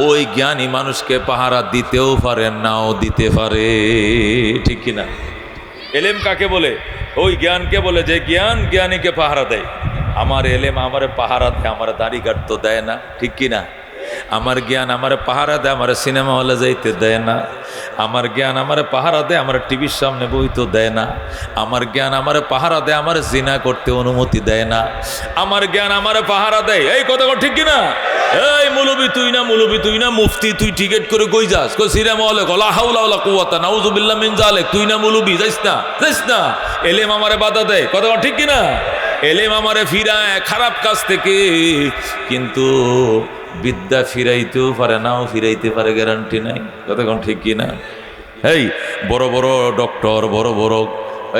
ওই জ্ঞানী মানুষকে পাহারা দিতেও পারে, নাও দিতে পারে। ঠিক কিনা? এলেম কাকে বলে? ওই জ্ঞানকে বলে যে জ্ঞান জ্ঞানীকে পাহারা দেয়। আমার এলেম আমারে পাহারা দেয়, আমার দাড়ি কাটতে দেয় না। ঠিক কিনা? আমার জ্ঞান আমারে পাহারা দেয়, আমার সিনেমা হলে যাইতে দেয় না। আমার জ্ঞান আমারে পাহারা দেয়, আমার টিভির সামনে বইতে দেয় না। আমার জ্ঞান আমারে পাহারা দেয়, আমার জিনা করতে অনুমতি দেয় না। আমার জ্ঞান আমারে পাহারা দেয়। এই কথা ঠিক কিনা? এই মৌলবি তুই না, মৌলবি তুই না, মুফতি তুই টিকেট করে কই যাস? কই সিনেমা হলে, লা হাওলা ওয়ালা কুওয়াতা নাউযুবিল্লাহ মিন যালিক। তুই না মৌলবি, যাইস না, যাইস না। এলেম আমারে বাধা দেয়। কথা ঠিক কিনা? এলেম আমারে ফিরায় খারাপ কাজ থেকে, কিন্তু বিদ্যা ফিরাইতেও পারে, নাও ফিরাইতে পারে, গ্যারান্টি নাই। কথা ঠিক কিনা? এই বড় বড় ডক্টর, বড় বড়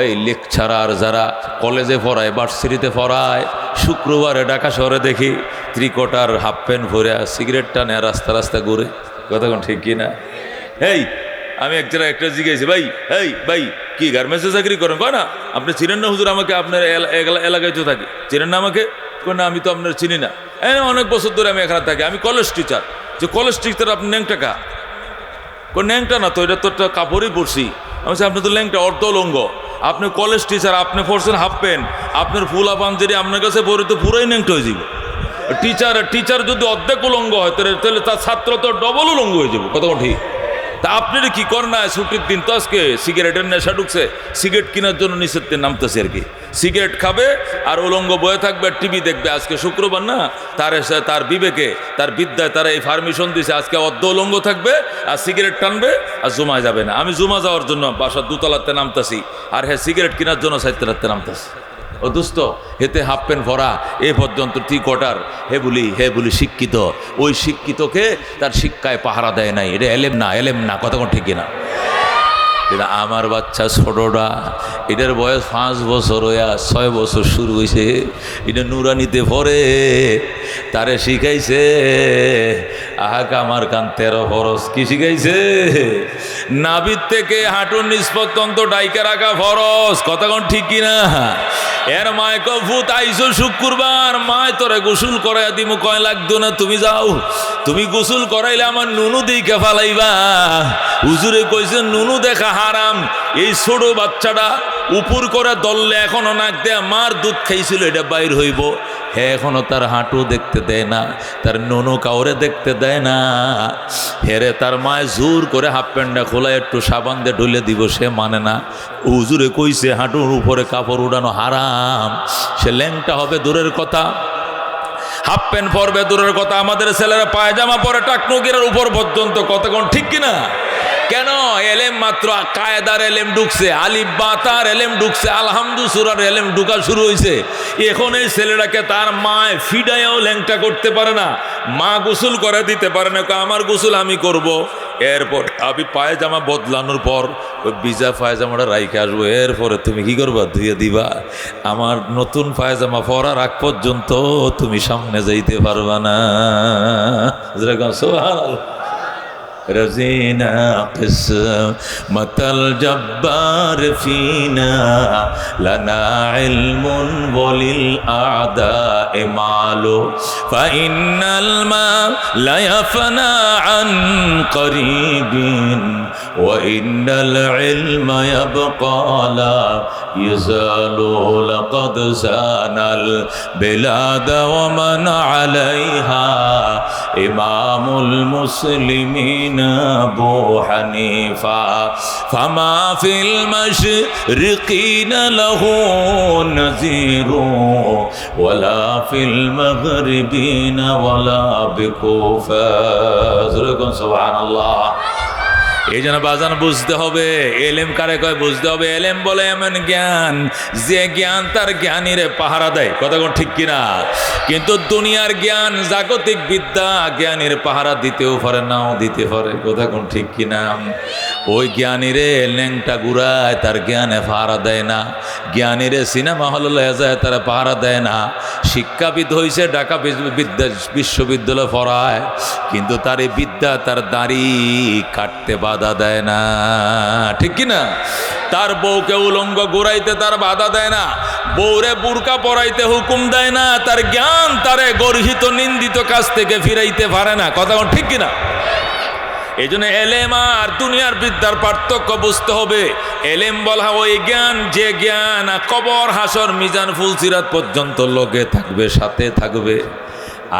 এই লেকচারার যারা কলেজে পড়ায়, ভার্সিটিতে পড়ায়, শুক্রবারে ঢাকা শহরে দেখি ত্রিকোটার হাফ প্যান্ট ভরে সিগারেট টানে রাস্তা রাস্তা ঘুরে। কথা ঠিক কিনা? এই আমি একটা জিজ্ঞাসি, ভাই এই ভাই কি গার্মেন্টসে চাকরি করেন? কয় না আপনি চিনেন না হুজুর আমাকে? আপনার এলাকায় তো থাকি, চিনেন না আমাকে? না আমি তো আপনার চিনি না। অনেক বছর ধরে আমি এখানে থাকি, আমি কলেজ টিচার। যে কলেজ টিচার আপনি ন্যাংটা কা? ন্যাংটা না তো, এটা তো একটা কাপড়ই পরছি। আমি আপনি তো ল্যাংটা, অর্ধলঙ্গ। আপনি কলেজ টিচার, আপনি পড়ছেন হাফ প্যান্ট, আপনার ফুলা পাঞ্জারি আপনার কাছে পরে তো পুরাই ন্যাংটা হয়ে যাবে। টিচার যদি অর্ধেক উলঙ্গ হয় তাহলে তার ছাত্র তো ডবল উলঙ্গ হয়ে যাবে। কত ঠিক? তা আপনারা কি করেন না? ছুটির দিন তো আজকে সিগারেটের নেশা ঢুকছে, সিগারেট কেনার জন্য নিষেধে নামতেছে আর কি। সিগারেট খাবে আর উলঙ্গ বয়ে থাকবে, টিভি দেখবে। আজকে শুক্রবার না, তার বিবেকে, তার বিদ্যায় তারা এই পারমিশন দিয়েছে আজকে অর্ধ উলঙ্গ থাকবে আর সিগারেট টানবে আর জুমায় যাবে না। আমি জুমা যাওয়ার জন্য বাসার দোতলাতে নামতাছি, আর হ্যাঁ সিগারেট কেনার জন্য সাইতে নামতাছি। ও দোস্ত, হেতে হাফ প্যান্ট ভরা এ পর্যন্ত ত্রিকোটার, হে বলি শিক্ষিত। ওই শিক্ষিতকে তার শিক্ষায় পাহারা দেয় নাই। এটা এলেম না, এলেম না। কথা কোন ঠিক না? এটা আমার বাচ্চা ছোটটা, এটার বয়স 5 বছর হইয়া 6 বছর শুরু হয়েছে। এটা নুরানিতে পড়ে, তারে শিখাইছে আহাকা আমার কান 13 ফরজ। কি শিখাইছে? নাভির থেকে হাঁটুর নিচ পর্যন্ত ডাইকে রাখা ফরজ। কথা কোন ঠিক কিনা? এর মায় কফুত আইসো শুক্রবার, মায় তোরে গোসল করাই দিমু। কয় লাগতো না, তুমি যাও, তুমি গোসল করাইলে আমার নুনু দেখে ফালাইবা। হুজুরে কইছে নুনু দেখা হারাম। এই ছোট বাচ্চাটা উপর করে দললে এখনো নাক দেয়া মার দুধ খাইছিল, এটা বাইর হইব। হ্যাঁ এখনো তার হাঁটু দেখতে দেয় না, তার নুনু কাউরে দেখতে দেয় না। হেরে তার মায় জোর করে হাফ প্যান্টটা খোলায় একটু সাবান দিয়ে ঢুলে দিব, সে মানে না। হুজুরে কইছে হাঁটুর উপরে কাপড় উড়ানো হারাম। সে ল্যাংটা হবে দূরের কথা, হাফ প্যান্ট পরবে দূরের কথা। আমাদের ছেলেরা পায়জামা পরে টাকনুকির উপর পর্যন্ত। কতক্ষণ ঠিক কিনা? কেন? এলেম মাত্র কায়দার এলেম ঢুকছে, আলিফ বা তার এলেম ঢুকছে, আলহামদু সূরার এলেম ঢুকা শুরু হয়েছে। এখন এই ছেলেটাকে তার মায় ফিডাইয়াও ল্যাংটা করতে পারে না, মা গোসল করে দিতে পারে না, আমার গোসল আমি করব। এরপর আমি পায়জামা বদলানোর পর ওই ভিজা পায়জামাটা রাইখে আসবো, এরপরে তুমি কি করবা, ধুয়ে দিবা। আমার নতুন পায়জামা পরার আগ পর্যন্ত তুমি সামনে যাইতে পারবা না। সুবহানাল্লাহ। رزينا قسمة الجبار فينا لنا علم وللأعداء مال فإن الماء لا يفنى عن قريب وإن العلم يبقى لا يزال لقد زان البلاد ومن عليها إمام المسلمين أبو حنيفة فما في المشرقين له نذير ولا في المغربين ولا بكوفة سبحان الله। এই জন্য বাজান বুঝতে হবে, এলেম কারে কয় বুঝতে হবে। এলেম বলে এমন জ্ঞান যে জ্ঞান তার জ্ঞানীরে পাহারা দেয়, কথা কোন ঠিক কিনা? কিন্তু দুনিয়ার জ্ঞান, জাগতিক বিদ্যা জ্ঞানীর পাহারা দিতেও পারে, নাও দিতে পারে, কথা কোন ঠিক কিনা? ওই জ্ঞানীরে ল্যাংটা গুড়ায়, তার জ্ঞানে পাহারা দেয় না। জ্ঞানীরে সিনেমা হলে লয়ে যায়, তারা পাহারা দেয় না। শিক্ষাবিদ হয়েছে, ঢাকা বিশ্ববিদ্যালয় পড়ায়, কিন্তু তার এই বিদ্যা তার দাড়ি কাটতে বাধা দেয় না, ঠিক কিনা? তার বউকে উলঙ্গ ঘুরাইতে তার বাধা দেয় না, বউরে বুরকা পরাইতে হুকুম দেয় না। তার জ্ঞান তারে গর্হিত নিন্দিত কাজ থেকে ফিরাইতে পারে না, কথা ঠিক কিনা? এই জন্য এলেম আর দুনিয়ার বিদ্যার পার্থক্য বুঝতে হবে। এলেম বলা ওই জ্ঞান যে জ্ঞান কবর হাসর মিজান ফুলসিরাত পর্যন্ত লোকে থাকবে, সাথে থাকবে।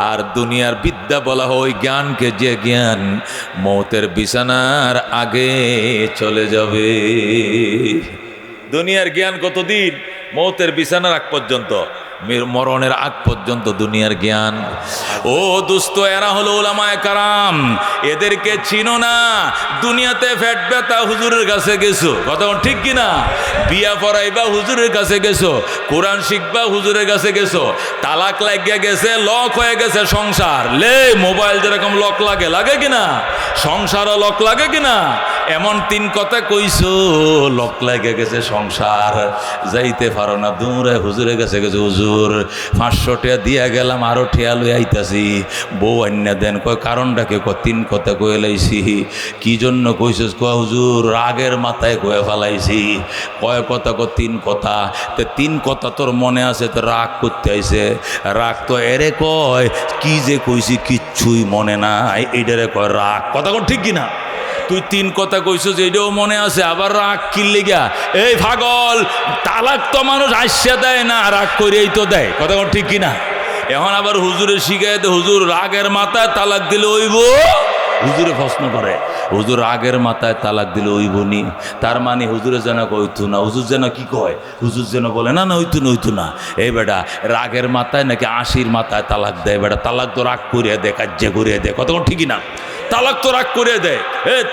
আর দুনিয়ার বিদ্যা বলা হয় ওই জ্ঞানকে যে জ্ঞান মৌতের বিছানার আগে চলে যাবে। দুনিয়ার জ্ঞান কতদিন? মৌতের বিছানার আগ পর্যন্ত, মরণের আগ পর্যন্ত দুনিয়ার জ্ঞান। ও দোস্ত, এরা হলো উলামায়ে কারাম, এদেরকে চিনো না। দুনিয়াতে ফ্যাট ব্যথা হুজুরের কাছে গেছো, কথা ঠিক কিনা? বিয়া পড়াইবা হুজুরের কাছে গেছো, কোরআন শিখবা হুজুরের কাছে গেছো, তালাক লাগিয়া গেছে, লক হয়ে গেছে সংসার। লে মোবাইল যেরকম লক লাগে, লাগে কিনা? সংসারও লক লাগে কিনা? এমন তিন কথা কইছো, লক লাগে গেছে সংসার, যাইতে পারো না, দূরে হুজুরের কাছে গেছে, হুজুর 500 টাকা দিয়া গেলাম, আরো ঠেয়া লই আইতাছি, বউ আন্যা দেন। কয় কারণটাকে? তিন কথা কয়ে লাইছি। কি জন্য কইছিস? কয় হুজুর রাগের মাথায় কয়ে ফেলাইছি। কয় কথা? তিন কথা। তো তিন কথা তোর মনে আছে, তো রাগ করতে আইছে। রাগ তো এরে কয়, কি যে কইছি কিচ্ছুই মনে নাই, এইটারে কয় রাগ, কথা ঠিক কিনা? তুই তিন কথা কইছিস, এইটাও মনে আছে, আবার রাগ কিনলে গা? এই পাগল, তালাক তো মানুষ আইসা দেয় না, রাগ করেই তো দেয়, কথা ঠিক কিনা? এখন আবার হুজুরে শিখায়, হুজুর রাগের মাথায় তালাক দিলে হইব। হুজুরে প্রশ্ন করে, হুজুর রাগের মাথায় তালাক দিলে হইব নি? তার মানে হুজুরে যেন কইতো না, হুজুর যেন কি কয়, হুজুর যেন বলে না না হইতো না, হইতো না। এই বেটা রাগের মাথায় নাকি 80-র মাথায় তালাক দেয়? বেটা তালাক তো রাগ করিয়া দেয়, কাজ্যে করিয়া দেয়, কত ঠিকই না? তালাক তো রাগ করে দেয়।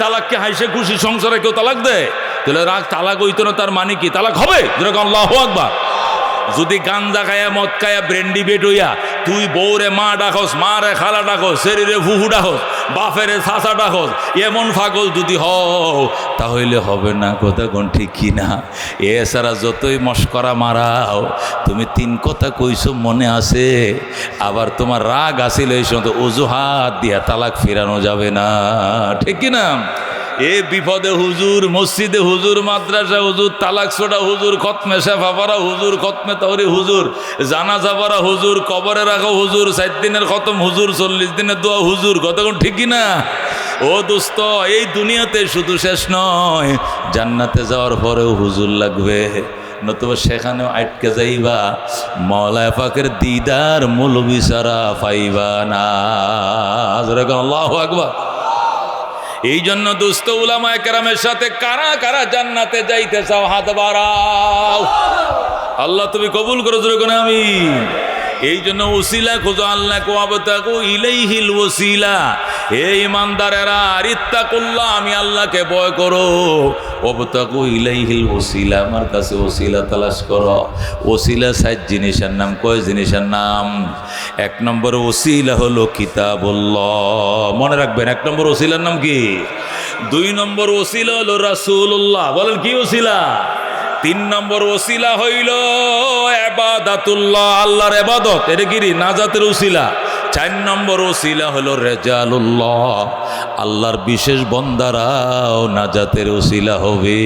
তালাককে হাসে খুশি সংসারে কেউ তালাক দেয়? তাহলে রাগ তালাক হইতো না, তার মানে কি? তালাক হবে যেরকম আল্লাহু আকবার। যদি গাঞ্জা খায়া, মদ খায়া, ব্রেন্ডি বেট হইয়া তুই বউরে মা ডাকস, মা রে খালা ডাকস, শরীরে ফুফু ডাকস, বাপেরে চাচা ডাকস, এমন পাগল যদি হও তাহলে হবে না, কথা কোন ঠিক কিনা? এছাড়া যতই মস্করা মারাও, তুমি তিন কথা কইছো মনে আছে, আবার তোমার রাগ আসিল, এই সময় অজুহাত দিয়া তালাক ফেরানো যাবে না, ঠিক কিনা? এ বিপদে হুজুর, মসজিদে হুজুর, মাদ্রাসা হুজুর, তালাক ছোড়া হুজুর, খতমে শেফা পড়া হুজুর, খতমে তাওরি হুজুর, জানাজা পড়া হুজুর, কবরে রাখা হুজুর, 7 দিনের খতম হুজুর, 40 দিনের দোয়া হুজুর, কতক্ষণ ঠিক না? ও দোস্ত, এই দুনিয়াতে শুধু শেষ নয়, জান্নাতে যাওয়ার পরেও হুজুর লাগবে, নতুবা সেখানেও আটকে যাইবা, মাওলানা পাকের দিদার মৌলবি ছাড়া পাইবা না। আল্লাহু আকবার। এই জন্য দুস্থ উলামায়ে কেরামের সাথে কারা কারা জান্নাতে যাইতে চাও? হাত বাড়াও। আল্লাহ তুমি কবুল করো, জোরে কোন আমিন। এই জন্য ওসিলা খোঁজো, আল্লাহ ওয়াবতাগু ইলাইহিল ওসিলা। হে ইমানদারেরা, ইত্তাকুল্লাহ, আমি আল্লাহকে ভয় করো। ওয়াবতাগু ইলাইহিল ওসিলা, আমার কাছে ওসিলা তালাশ করো। ওসিলা 7 জিনিসের নাম। কয় জিনিসের নাম? 1 নম্বর ওসিলা হলো কিতাবুল্লাহ, মনে রাখবেন। 1 নম্বর ওসিলার নাম কি? 2 নম্বর ওসিলা হলো রাসূলুল্লাহ, বলেন কি ওসিলা? 3 নম্বর ওসিলা হইল ইবাদাতুল্লাহ, আল্লাহর ইবাদত, এটা কি নাজাতের ওসিলা। 4 নম্বর ওসিলা হলো রেজালুল্লাহ, আল্লাহর বিশেষ বান্দারাও নাজাতের ওসিলা হবে।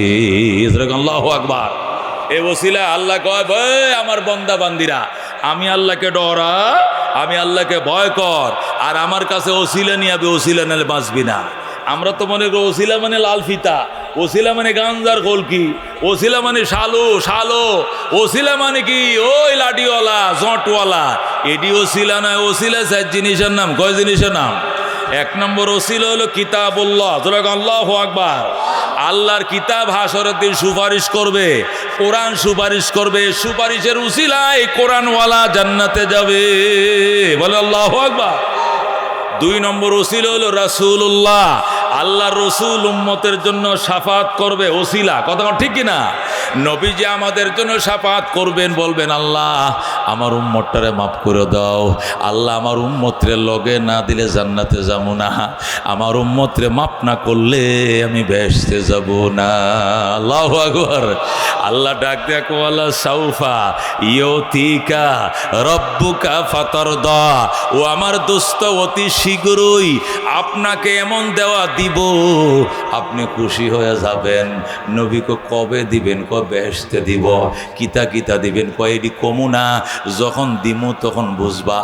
আল্লাহু আকবার। এই ওসিলা আল্লাহ কয়, ভাই আমার বান্দা বান্দিরা, আমি আল্লাহকে ডরা, আমি আল্লাহকে ভয় কর, আর আমার কাছে ওসিলা নিয়ে আবে, ওসিলা নালে বাঁচবি না। আমরা তো মনে করি ওসিলা মানে লাল ফিতা, ওসিলা মানে গাঞ্জার কলকি, ওসিলা মানে শালো শালো, ওসিলা মানে কি ওই লাঠিওয়ালা জটওয়ালা। এটি ওসিলা নয়। ওসিলা 4 জিনিসের নাম। কয় জিনিসের নাম? 1 নম্বর ওসিলা হলো কিতাবুল্লাহ, আল্লাহু আকবার। আল্লাহর কিতাব হাসরের দিন সুপারিশ করবে, কোরআন সুপারিশ করবে, সুপারিশের উসিলায় কোরআনওয়ালা জান্নাতে যাবে, বলে আল্লাহু আকবার। 2 নম্বর ওসিলা হলো রাসূলুল্লাহ, আল্লাহর রসুল উম্মতের জন্য শাফাত করবে, ওসিলা। কথা ঠিক কিনা? নবীজি আমাদের জন্য শাফাত করবেন, বলবেন আল্লাহ আমার উম্মতটারে মাফ করে দাও, আল্লাহ আমার উম্মতরে লগে না দিলে জান্নাতে যাব না, আমার উম্মতরে মাফ না করলে আমি বেহেশতে যাব না। আল্লাহু আকবার। আল্লাহ ডাক দেখো, আল্লাহ সাউফা ইউতিকা রব্বুকা ফাতারদা, ও আমার দোস্ত অতি শীঘ্রই আপনাকে এমন দেওয়া দিব আপনি খুশি হয়ে যাবেন। নবীকে কবে দিবেন? কবে বেহেশতে দিব। কিতা কিতা দিবেন? কয়েডি কমুনা, যখন দিমু তখন বুঝবা।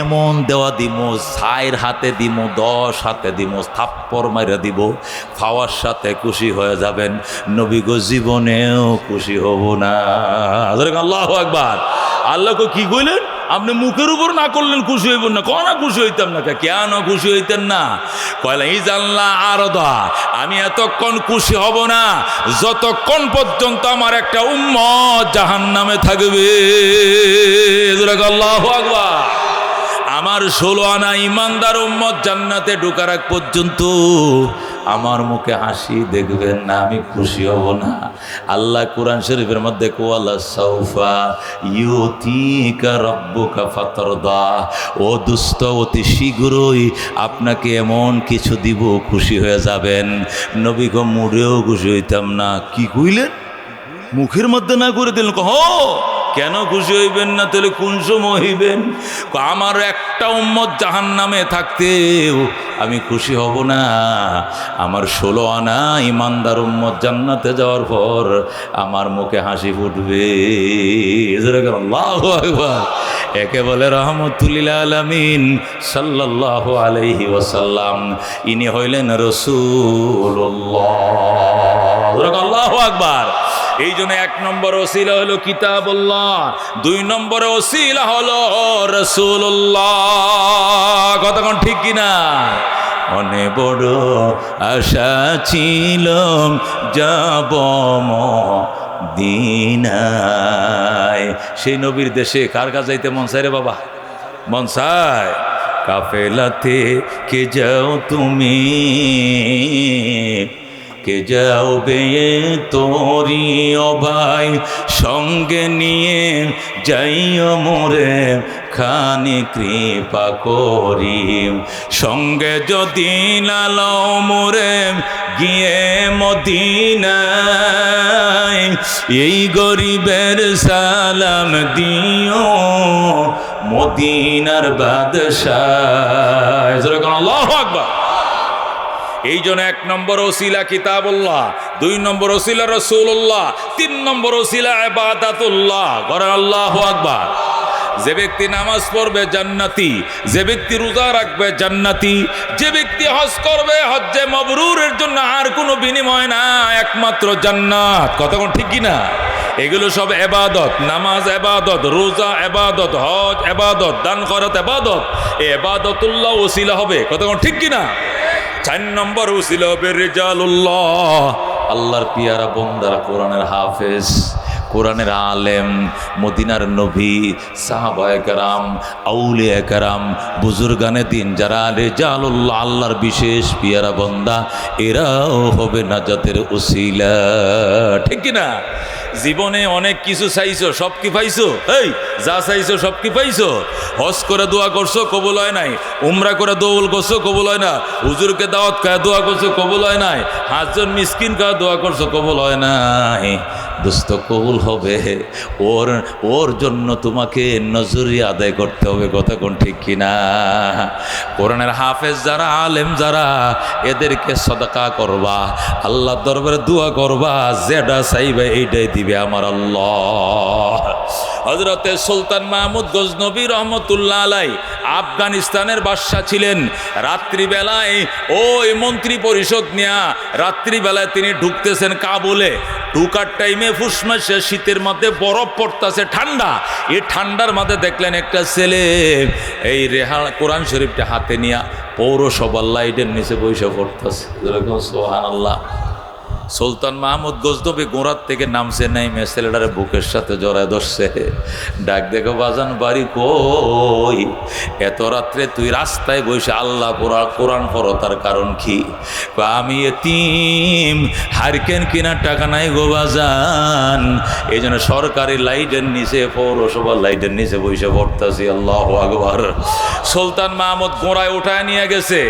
এমন দেওয়া দিমু, 6 হাতে দিমু, 10 হাতে দিমু, থাপ্পড় মাইরা দিব, খাওয়ার সাথে খুশি হয়ে যাবেন। নবীগো জীবনেও খুশি হব না। আল্লাহু আকবার। আল্লাহকে কি কইলেন? আপনি মুখের উপর না করলেন খুশি হইবেন না। কনা খুশি হইতাম না, কেন খুশি হইতেন না? কয়লা ইজাল্লাহ আরদা, আমি এতক্ষণ খুশি হব না যতক্ষণ পর্যন্ত আমার একটা উম্মত জাহান্নামে থাকবে। আল্লাহু আকবার। আমার 16 আনা ইমানদার উম্মত জান্নাতে ঢোকার আগ পর্যন্ত আমার মুখে হাসি দেখবেন না, আমি খুশি হব না। আল্লাহ কোরআন শরীফের মধ্যে কোয়ালা সাউফা ইউতিকা রাব্বুকা ফাতারদা, ও দুস্থ অতি শীঘ্রই আপনাকে এমন কিছু দিব খুশি হয়ে যাবেন। নবী গো মুড়েও খুশি হইতাম না। কি কইলেন? মুখের মধ্যে না করে দিলেন। কেন খুশি হইবেন না? তাহলে কোন সময় হইবেন? আমার একটা উম্মত জাহান্নামে থাকতেও আমি খুশি হব না। আমার 16 আনা ইমানদার উম্মত জান্নাতে যাওয়ার পর আমার মুখে হাসি ফুটবে। আল্লাহু আকবার। একে বলে রহমতুল্লিল আলামিন সাল্লাল্লাহু আলাইহি ওয়াসাল্লাম। ইনি হইলেন রাসূলুল্লাহ। আল্লাহু আকবার। এই জন্য 1 নম্বর ওসিলা হলো কিতাবুল্লাহ, 2 নম্বর ওসিলা হলো রাসূলুল্লাহ। কথা কোন ঠিক কিনা? অনেক বড় আশা ছিল যাব মদিনায়। সেই নবীর দেশে কার কাছে যাইতে মন চায় রে বাবা? মন চায়? কাফেলাতে কে যাও তুমি, কে যাও বে তোরি ও ভাই, সঙ্গে নিয়ে যাইও মোরে খানি কৃপা করি, সঙ্গে যদি লালো মোরে গিয়ে মদিনায়, এই গরিবের সালাম দিও মদিনার বাদশাহ। আল্লাহু আকবার। এই জন্য 1 নম্বর ওসিলা কিতাবুল্লাহ, 2 নম্বর ওসিলা রাসূলুল্লাহ, 3 নম্বর ওসিলা ইবাদাতুল্লাহ। করেন আল্লাহু আকবার। যে ব্যক্তি নামাজ পড়বে জান্নাতি, যে ব্যক্তি রোজা রাখবে জান্নাতি, যে ব্যক্তি হজ করবে হজ্জে মাবরুরের জন্য আর কোনো বিনিময় না, একমাত্র জান্নাত। কথা কোন ঠিক কিনা? এগুলো সব ইবাদত। নামাজ ইবাদত, রোজা ইবাদত, হজ ইবাদত, দান খয়রাত ইবাদত। এই ইবাদতুল্লাহ ওসিলা হবে। কথা কোন ঠিক কিনা? 4 নম্বর ওসিলা হবে রিজালুল্লাহ, আল্লাহর পিয়ারা বান্দারা, কোরআনের হাফেজ, কোরআনের আলেম, মদিনার নবী, সাহাবায়ে কেরাম, আউলিয়া কেরাম, বুজুর্গানে দিন যারা রিজালুল্লাহ, আল্লাহর বিশেষ পিয়ারা বান্দা, এরাও হবে নাজাতের উসিলা। ঠিক কিনা? জীবনে অনেক কিছু চাইছো, সব কি পাইছো? এই যা চাইছো সব কি পাইছো? হজ করে দোয়া করছো, কবুল হয় নাই। উমরা করে দৌল করছো, কবুল হয় না। হুজুরকে দাওয়াত খায় দোয়া করছো, কবুল হয় নাই। 5 জন মিসকিন খাওয়া দোয়া করছো, কবুল হয় নাই। দোস্ত, কবুল হবে ওর জন্য তোমাকে নজরি আদায় করতে হবে। কথা কোন ঠিক কিনা? কোরআনের হাফেজ যারা, আলেম যারা, এদেরকে সদকা করবা, আল্লাহর দরবারে দোয়া করবা, যেটা চাইবে এইটাই দিবে আমার আল্লাহ। হযরতে সুলতান মাহমুদ গজনবী রহমতুল্লাহ আলাই আফগানিস্তানের বাদশা ছিলেন। রাত্রিবেলায় ওই মন্ত্রী পরিষদ নিয়া রাত্রিবেলায় তিনি ঢুকতেছেন কাবুলে। ঢুকার টাইমে ফুসমাসে শীতের মধ্যে বরফ পড়তেছে, ঠান্ডা। এই ঠান্ডার মধ্যে দেখলেন একটা ছেলে এই কোরআন শরীফটা হাতে নিয়ে পৌরসভার লাইটের নিচে বসে পড়তেছে। সুবহানাল্লাহ। সুলতান মাহমুদ গজনবী গোড়ার থেকে নামছে, নাই ছেলেটারে বুকের সাথে জড়ায় ধরছে। ডাক দেখো, বাজান বাড়ি কই? এত রাত্রে তুই রাস্তায় বসে আল্লাহ কোরআন পড়ো, তার কারণ কি? আমি এতিম, হারিকেন কেনার টাকা নাই গো বাজান, এই জন্য সরকারি লাইটের নিচে, পৌরসভার লাইটের নিচে বসে পড়তেছি। আল্লাহু আকবার। সুলতান মাহমুদ গোড়ায় উঠায় নিয়ে গেছে,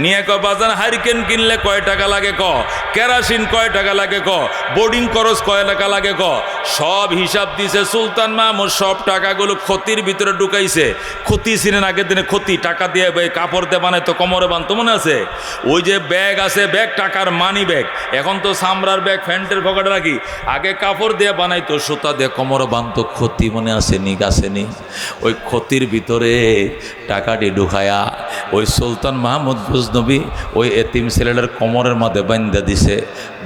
নিয়ে ক বাজান হারিকেন কিনলে কয় টাকা লাগে ক, কেরাসিন কয় টাকা লাগে ক, বোর্ডিং খরচ কয় টাকা লাগে ক, সব হিসাব দিছে। সুলতান মাহমুদ সব টাকাগুলো ক্ষতির ভিতরে ঢুকাইছে। ক্ষতি ছিলেন আগের দিনে, ক্ষতি টাকা দিয়ে কাপড় দিয়ে বানাইতো, কোমরে বানতো, মনে আছে? ওই যে ব্যাগ আছে, ব্যাগ টাকার মানি ব্যাগ, এখন তো চামড়ার ব্যাগ প্যান্টের পকেটে রাখি, আগে কাপড় দিয়ে বানাইতো, সুতা দিয়ে কোমরে বানতো। ক্ষতি মনে আসেনি? আসেনি? ওই ক্ষতির ভিতরে টাকাটি ঢুকায়া ওই সুলতান মাহমুদ গজনবী ওই এতিম ছেলেটার কোমরের মধ্যে বান্ধা দিছে।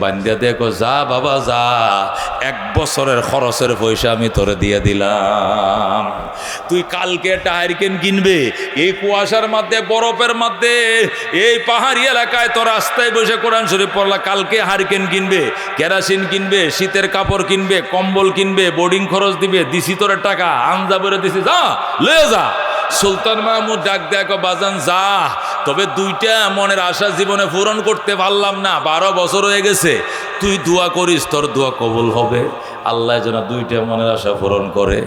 বান্ধা দেখো, যা বাবা যা, 1 বছরের খরচের পয়সা আমি তোরে দিয়ে দিলাম। তুই কালকে একটা হারিকেন কিনবে, এই কুয়াশার মধ্যে, বরফের মধ্যে, এই পাহাড়ি এলাকায় তোর রাস্তায় বসে কোরআন শরীফ পড়লা। কালকে হারিকেন কিনবে, কেরাসিন কিনবে, শীতের কাপড় কিনবে, কম্বল কিনবে, বোর্ডিং খরচ দিবে, দিছি তোর টাকা, আঞ্জা বলে দিছি, যা লয়ে যা। সুলতান মাহমুদ ডাক দেখো, বাজান যা, তবে 2টা মনের আশা জীবনে পূরণ করতে পারলাম না, 12 বছর হয়ে গেছে। তুই দোয়া করিস, তোর দোয়া কবুল হবে, আল্লাহ যেন 2টা মনের আশা পূরণ করে।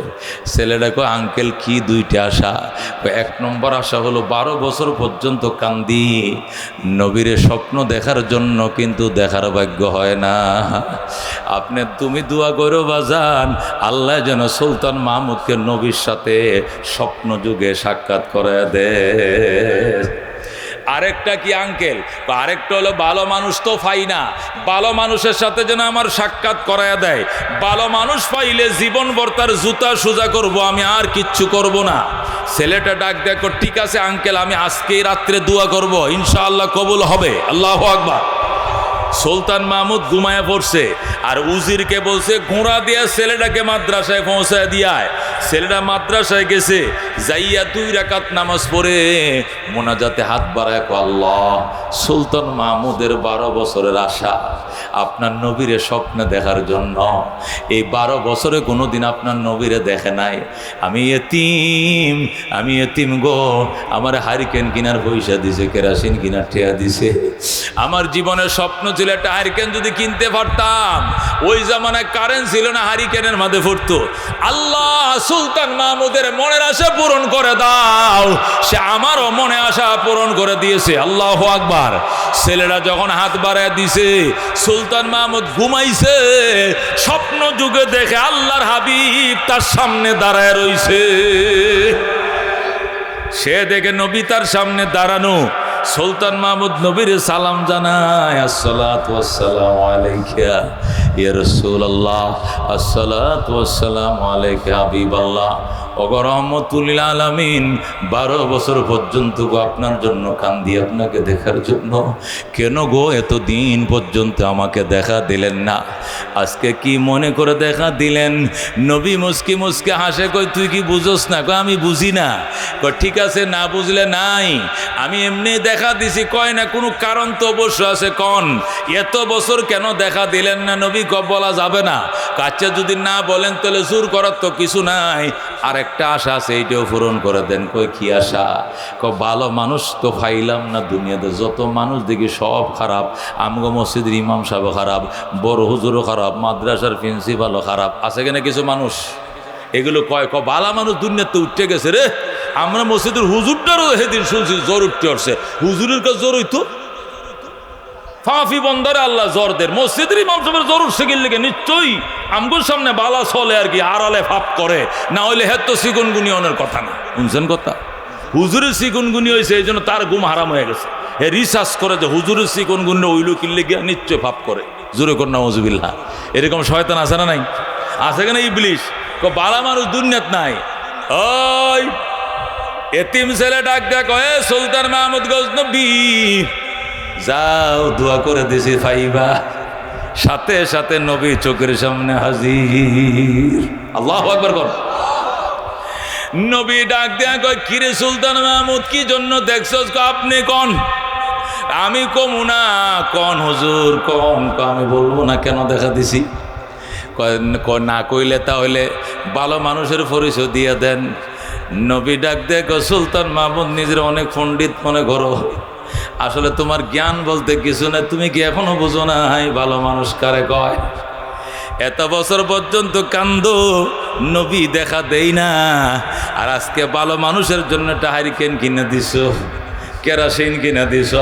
ছেলেটা কয়, আঙ্কেল কি 2টা আশা? 1 নম্বর আশা হলো 12 বছর পর্যন্ত কান্দি নবীরে স্বপ্ন দেখার জন্য, কিন্তু দেখার ভাগ্য হয় না। তুমি দোয়া করো বাজান, আল্লাহ যেন সুলতান মাহমুদকে নবীর সাথে স্বপ্ন যুগে সাক্ষাৎ করে দে। আরেকটা কি আঙ্কেল? আরেকটা হলো, ভালো মানুষ তো পাই না, ভালো মানুষের সাথে যেন আমার সাক্ষাৎ করায়া দেয়। ভালো মানুষ পাইলে জীবনভর তার জুতা সোজা করব, আমি আর কিচ্ছু করব না। ছেলেটা ডাক দেখো, ঠিক আছে আঙ্কেল, আমি আজকেই রাত্রে দোয়া করব, ইনশাআল্লাহ কবুল হবে। আল্লাহু আকবার। সুলতান মাহমুদ ঘুমায়া পড়ছে, আর উজিরকে বলছে ঘোড়া দিয়া ছেলেটাকে মাদ্রাসায় পৌঁছায় দিয়ায়। ছেলেটা মাদ্রাসায় গেছে, যাইয়া 2 রাকাত নামাজ পড়ে মোনাজাতে হাত বাড়ায়, আল্লাহ, সুলতান মাহমুদের 12 বছরের আশা আপনার নবীরে স্বপ্নে দেখার জন্য। এই 12 বছরে কোনোদিন আপনার নবীরে দেখে নাই। আমি এতিম গো, আমার হারিকেন কিনার পয়সা দিছে, কেরাসিন কিনার ঠেয়া দিছে। আমার জীবনের স্বপ্ন ছিল একটা হারিকেন যদি কিনতে পারতাম। ওই জামানায় কারেন্ট ছিল না, হারিকেনের মধ্যে ফুটতো। আল্লাহ, সুলতান মাহমুদের মনের আশা পূরণ করে দাও। সে আমারও মনে আশা পূরণ করে দিয়েছে। আল্লাহু আকবার। ছেলেরা যখন হাত বাড়ায় দিছে, সুলতান মাহমুদ ঘুমাইছে, স্বপ্ন যুগে দেখে আল্লাহর হাবিব তার সামনে দাঁড়ায় রইছে। সে দেখে নবী তার সামনে দাঁড়ানো। সুলতান মাহমুদ নবীর সালাম জানায়, আসসালাতু ওয়াসসালামু আলাইকা ইয়া রাসূলুল্লাহ, আসসালাতু ওয়াসসালামু আলাইকা হাবিবাল্লাহ। ওগো রহমতুল লিল আলামিন, 12 বছর পর্যন্ত গো আপনার জন্য কান্দি, আপনাকে দেখার জন্য। কেন গো এতদিন পর্যন্ত আমাকে দেখা দিলেন না? আজকে কি মনে করে দেখা দিলেন? নবী মুস্কি মুস্কি হাসে, কই তুই কি বুঝোস না? কই আমি বুঝি না। কই ঠিক আছে, না বুঝলে নাই, আমি এমনি দেখা দিছি। কয় না, কোনো কারণ তো অবশ্য আছে। কন এত বছর কেন দেখা দিলেন না নবী বলা যাবে না। কাচ্চা যদি না বলেন তাহলে জোর করার তো কিছু নাই। আর একটা আশা আছে, এইটাও পূরণ করে দেন। কই কি আশা? ভালো মানুষ তো পাইলাম না দুনিয়াতে, যত মানুষ দেখি সব খারাপ। আমগো মসজিদের ইমাম সাহেব খারাপ, বড় হুজুরও খারাপ, মাদ্রাসার প্রিন্সিপালও খারাপ। আছে কিনা কিছু মানুষ এগুলো কয় বালা মানুষ দুনিয়াতে উঠতে গেছে রে। আমরা মসজিদের হুজুরটারও সেদিন শুনছি জ্বর উঠতে আসছে। হুজুরের কাছে জ্বর হইতো ফাঁফি বন্দারে আল্লাহ জ্বর দেন। মসজিদের ইমাম সাহেবের জ্বর উঠছে গেলে নিশ্চয়ই আমগুর সামনে বালা চলে আর কি, আড়ালে ফাপ করে, না হইলে হের তো চিকনগুনি অনের কথা না। শুনছেন কথা? হুজুরের চিকনগুনি হয়েছে, এই জন্য তার ঘুম হারাম হয়ে গেছে। হে রিসার্চ করে যে হুজুরের চিকনগুনি ওইলো কিনলে গিয়া নিশ্চয় ফাপ করে। জোরে কর নাউজুবিল্লাহ। এরকম শয়তান আছে না নাই? আছে কেন ইবলিশ? বালা মানুষ দুনিয়াত নাই। ওই এতিম ছেলে ডাক দেখ, এ সুলতান মাহমুদ গজনবী, যাও দোয়া করে দিছি ফাইবা। সাথে সাথে নবী চোখের সামনে হাজির। আল্লাহু আকবার কর। নবী ডাক দেয়া কয়, কিরে সুলতান মাহমুদ, কি জন্য দেখছস? আপনি কোন? আমি কমু না। কোন হুজুর? কম। আমি বলবো না কেন দেখা দিছি। না কইলে তাহলে ভালো মানুষের পরিচয় দিয়ে দেন। নবী ডাক দেখ, সুলতান মাহমুদ নিজের অনেক পণ্ডিত মনে করো, আসলে তোমার জ্ঞান বলতে কিছু না। তুমি কি এখনো বুঝো না ভালো মানুষ কারে কয়? এত বছর পর্যন্ত কান্দো, নবী দেখা দেই না, আর আজকে ভালো মানুষের জন্য একটা হারিকেন কিনে দিছ, কেরাসিন কিনে দিছ।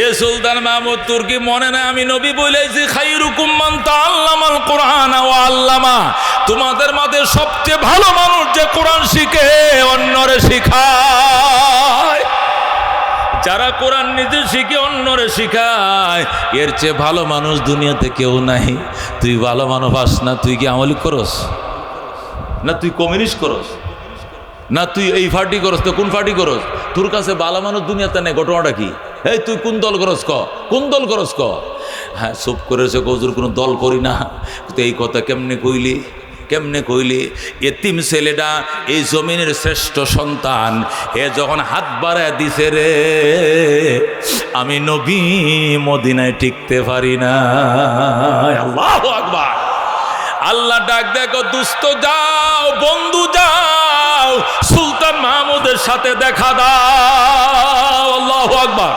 এ সুলতান মাহমুদ, তোর কি মনে না আমি নবী বলেছি, খায়রুকুম মান তাআল্লামাল কুরআন ওয়া আল্লামা, তোমাদের মধ্যে সবচেয়ে ভালো মানুষ যে কোরআন শিখে অন্যরে শিখায়। যারা কোরআন নিজে শিখে অন্যরে শিখায়, এর চেয়ে ভালো মানুষ দুনিয়াতে কেউ নাই। তুই ভালো মানুষ পাস না? তুই কি আমলি করস? না তুই কমিউনিস্ট করস? না তুই এই পার্টি করস? তো কোন পার্টি করস? তোর কাছে ভালো মানুষ দুনিয়াতে নেই। ঘটনাটা কি? এই তুই কোন দল করস? কোন দল করস? হ্যাঁ, চুপ করেছে, হুজুর কোনো দল করি না। তো এই কথা কেমনে কইলি? কেমনে কইলি? এতিম ছেলেটা এই জমিনের শ্রেষ্ঠ সন্তান, এ যখন হাত বাড়ায় দিছে রে, আমি নবী মদিনায় টিকতে পারি না। আল্লাহু আকবার। আল্লাহ ডাক দেখো, দুস্থ যাও, বন্ধু যাও, সুলতান মাহমুদের সাথে দেখা দাও। আল্লাহু আকবার।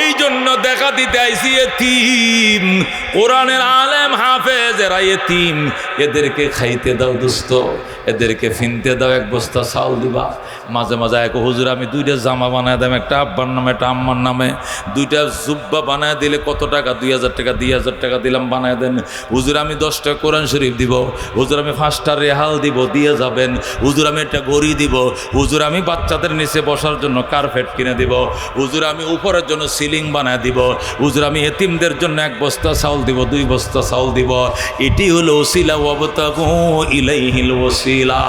এই জন্য দেখা দিতে আইসি এতিম, কোরআনের আলেম হাফেজ, এরা এতিম, এদেরকে খাইতে দাও দুস্থ, এদেরকে ফিনতে দাও, এক বস্তা চাউল দিবা। মাঝে মাঝে এক হুজুর আমি 2টা জামা বানায় দিলাম, একটা আব্বার নামে একটা আম্মার নামে, 2টা জুব্বা বানায় দিলে কত টাকা? 2000 টাকা। 2000 টাকা দিলাম, বানায় দেন। হুজুর আমি 10টা কোরআন শরীফ দিব। হুজুর আমি 5টা রেহাল দিব, দিয়ে যাবেন। হুজুর আমি একটা ঘড়ি দিব। হুজুর আমি বাচ্চাদের নিচে বসার জন্য কার্পেট কিনে দিব। হুজুর আমি উপরের জন্য সিলিং বানায় দিব। হুজুর আমি এতিমদের জন্য 1 বস্তা চাউল দিব, 2 বস্তা চাউল দিব। এটি হলো ওসিলা, ওয়াবতাগু ইলাইহিল ওসিলা।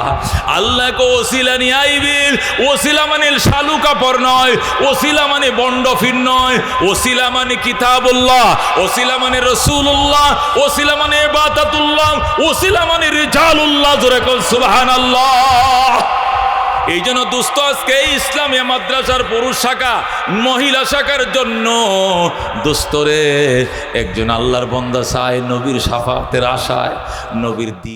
আল্লাহকে ওসিলা নিয়ে আইবিল। ওসিলা মানে শালু কাপড় নয়, ওসিলা মানে বন্ডফির নয়, ওসিলা মানে কিতাবুল্লাহ, ওসিলা মানে রাসূলুল্লাহ, ওসিলা মানে ইবাদাতুল্লাহ, ওসিলা মানে রিজালুল্লাহ। জোরে কর সুবহানাল্লাহ। এই জন্য দুস্থ, আজকে ইসলামিয়া মাদ্রাসার পুরুষ শাখা, মহিলা শাখার জন্য দুস্থরে একজন আল্লাহর বান্দা চায়, নবীর শাফাতের আশায়, নবীর দিন।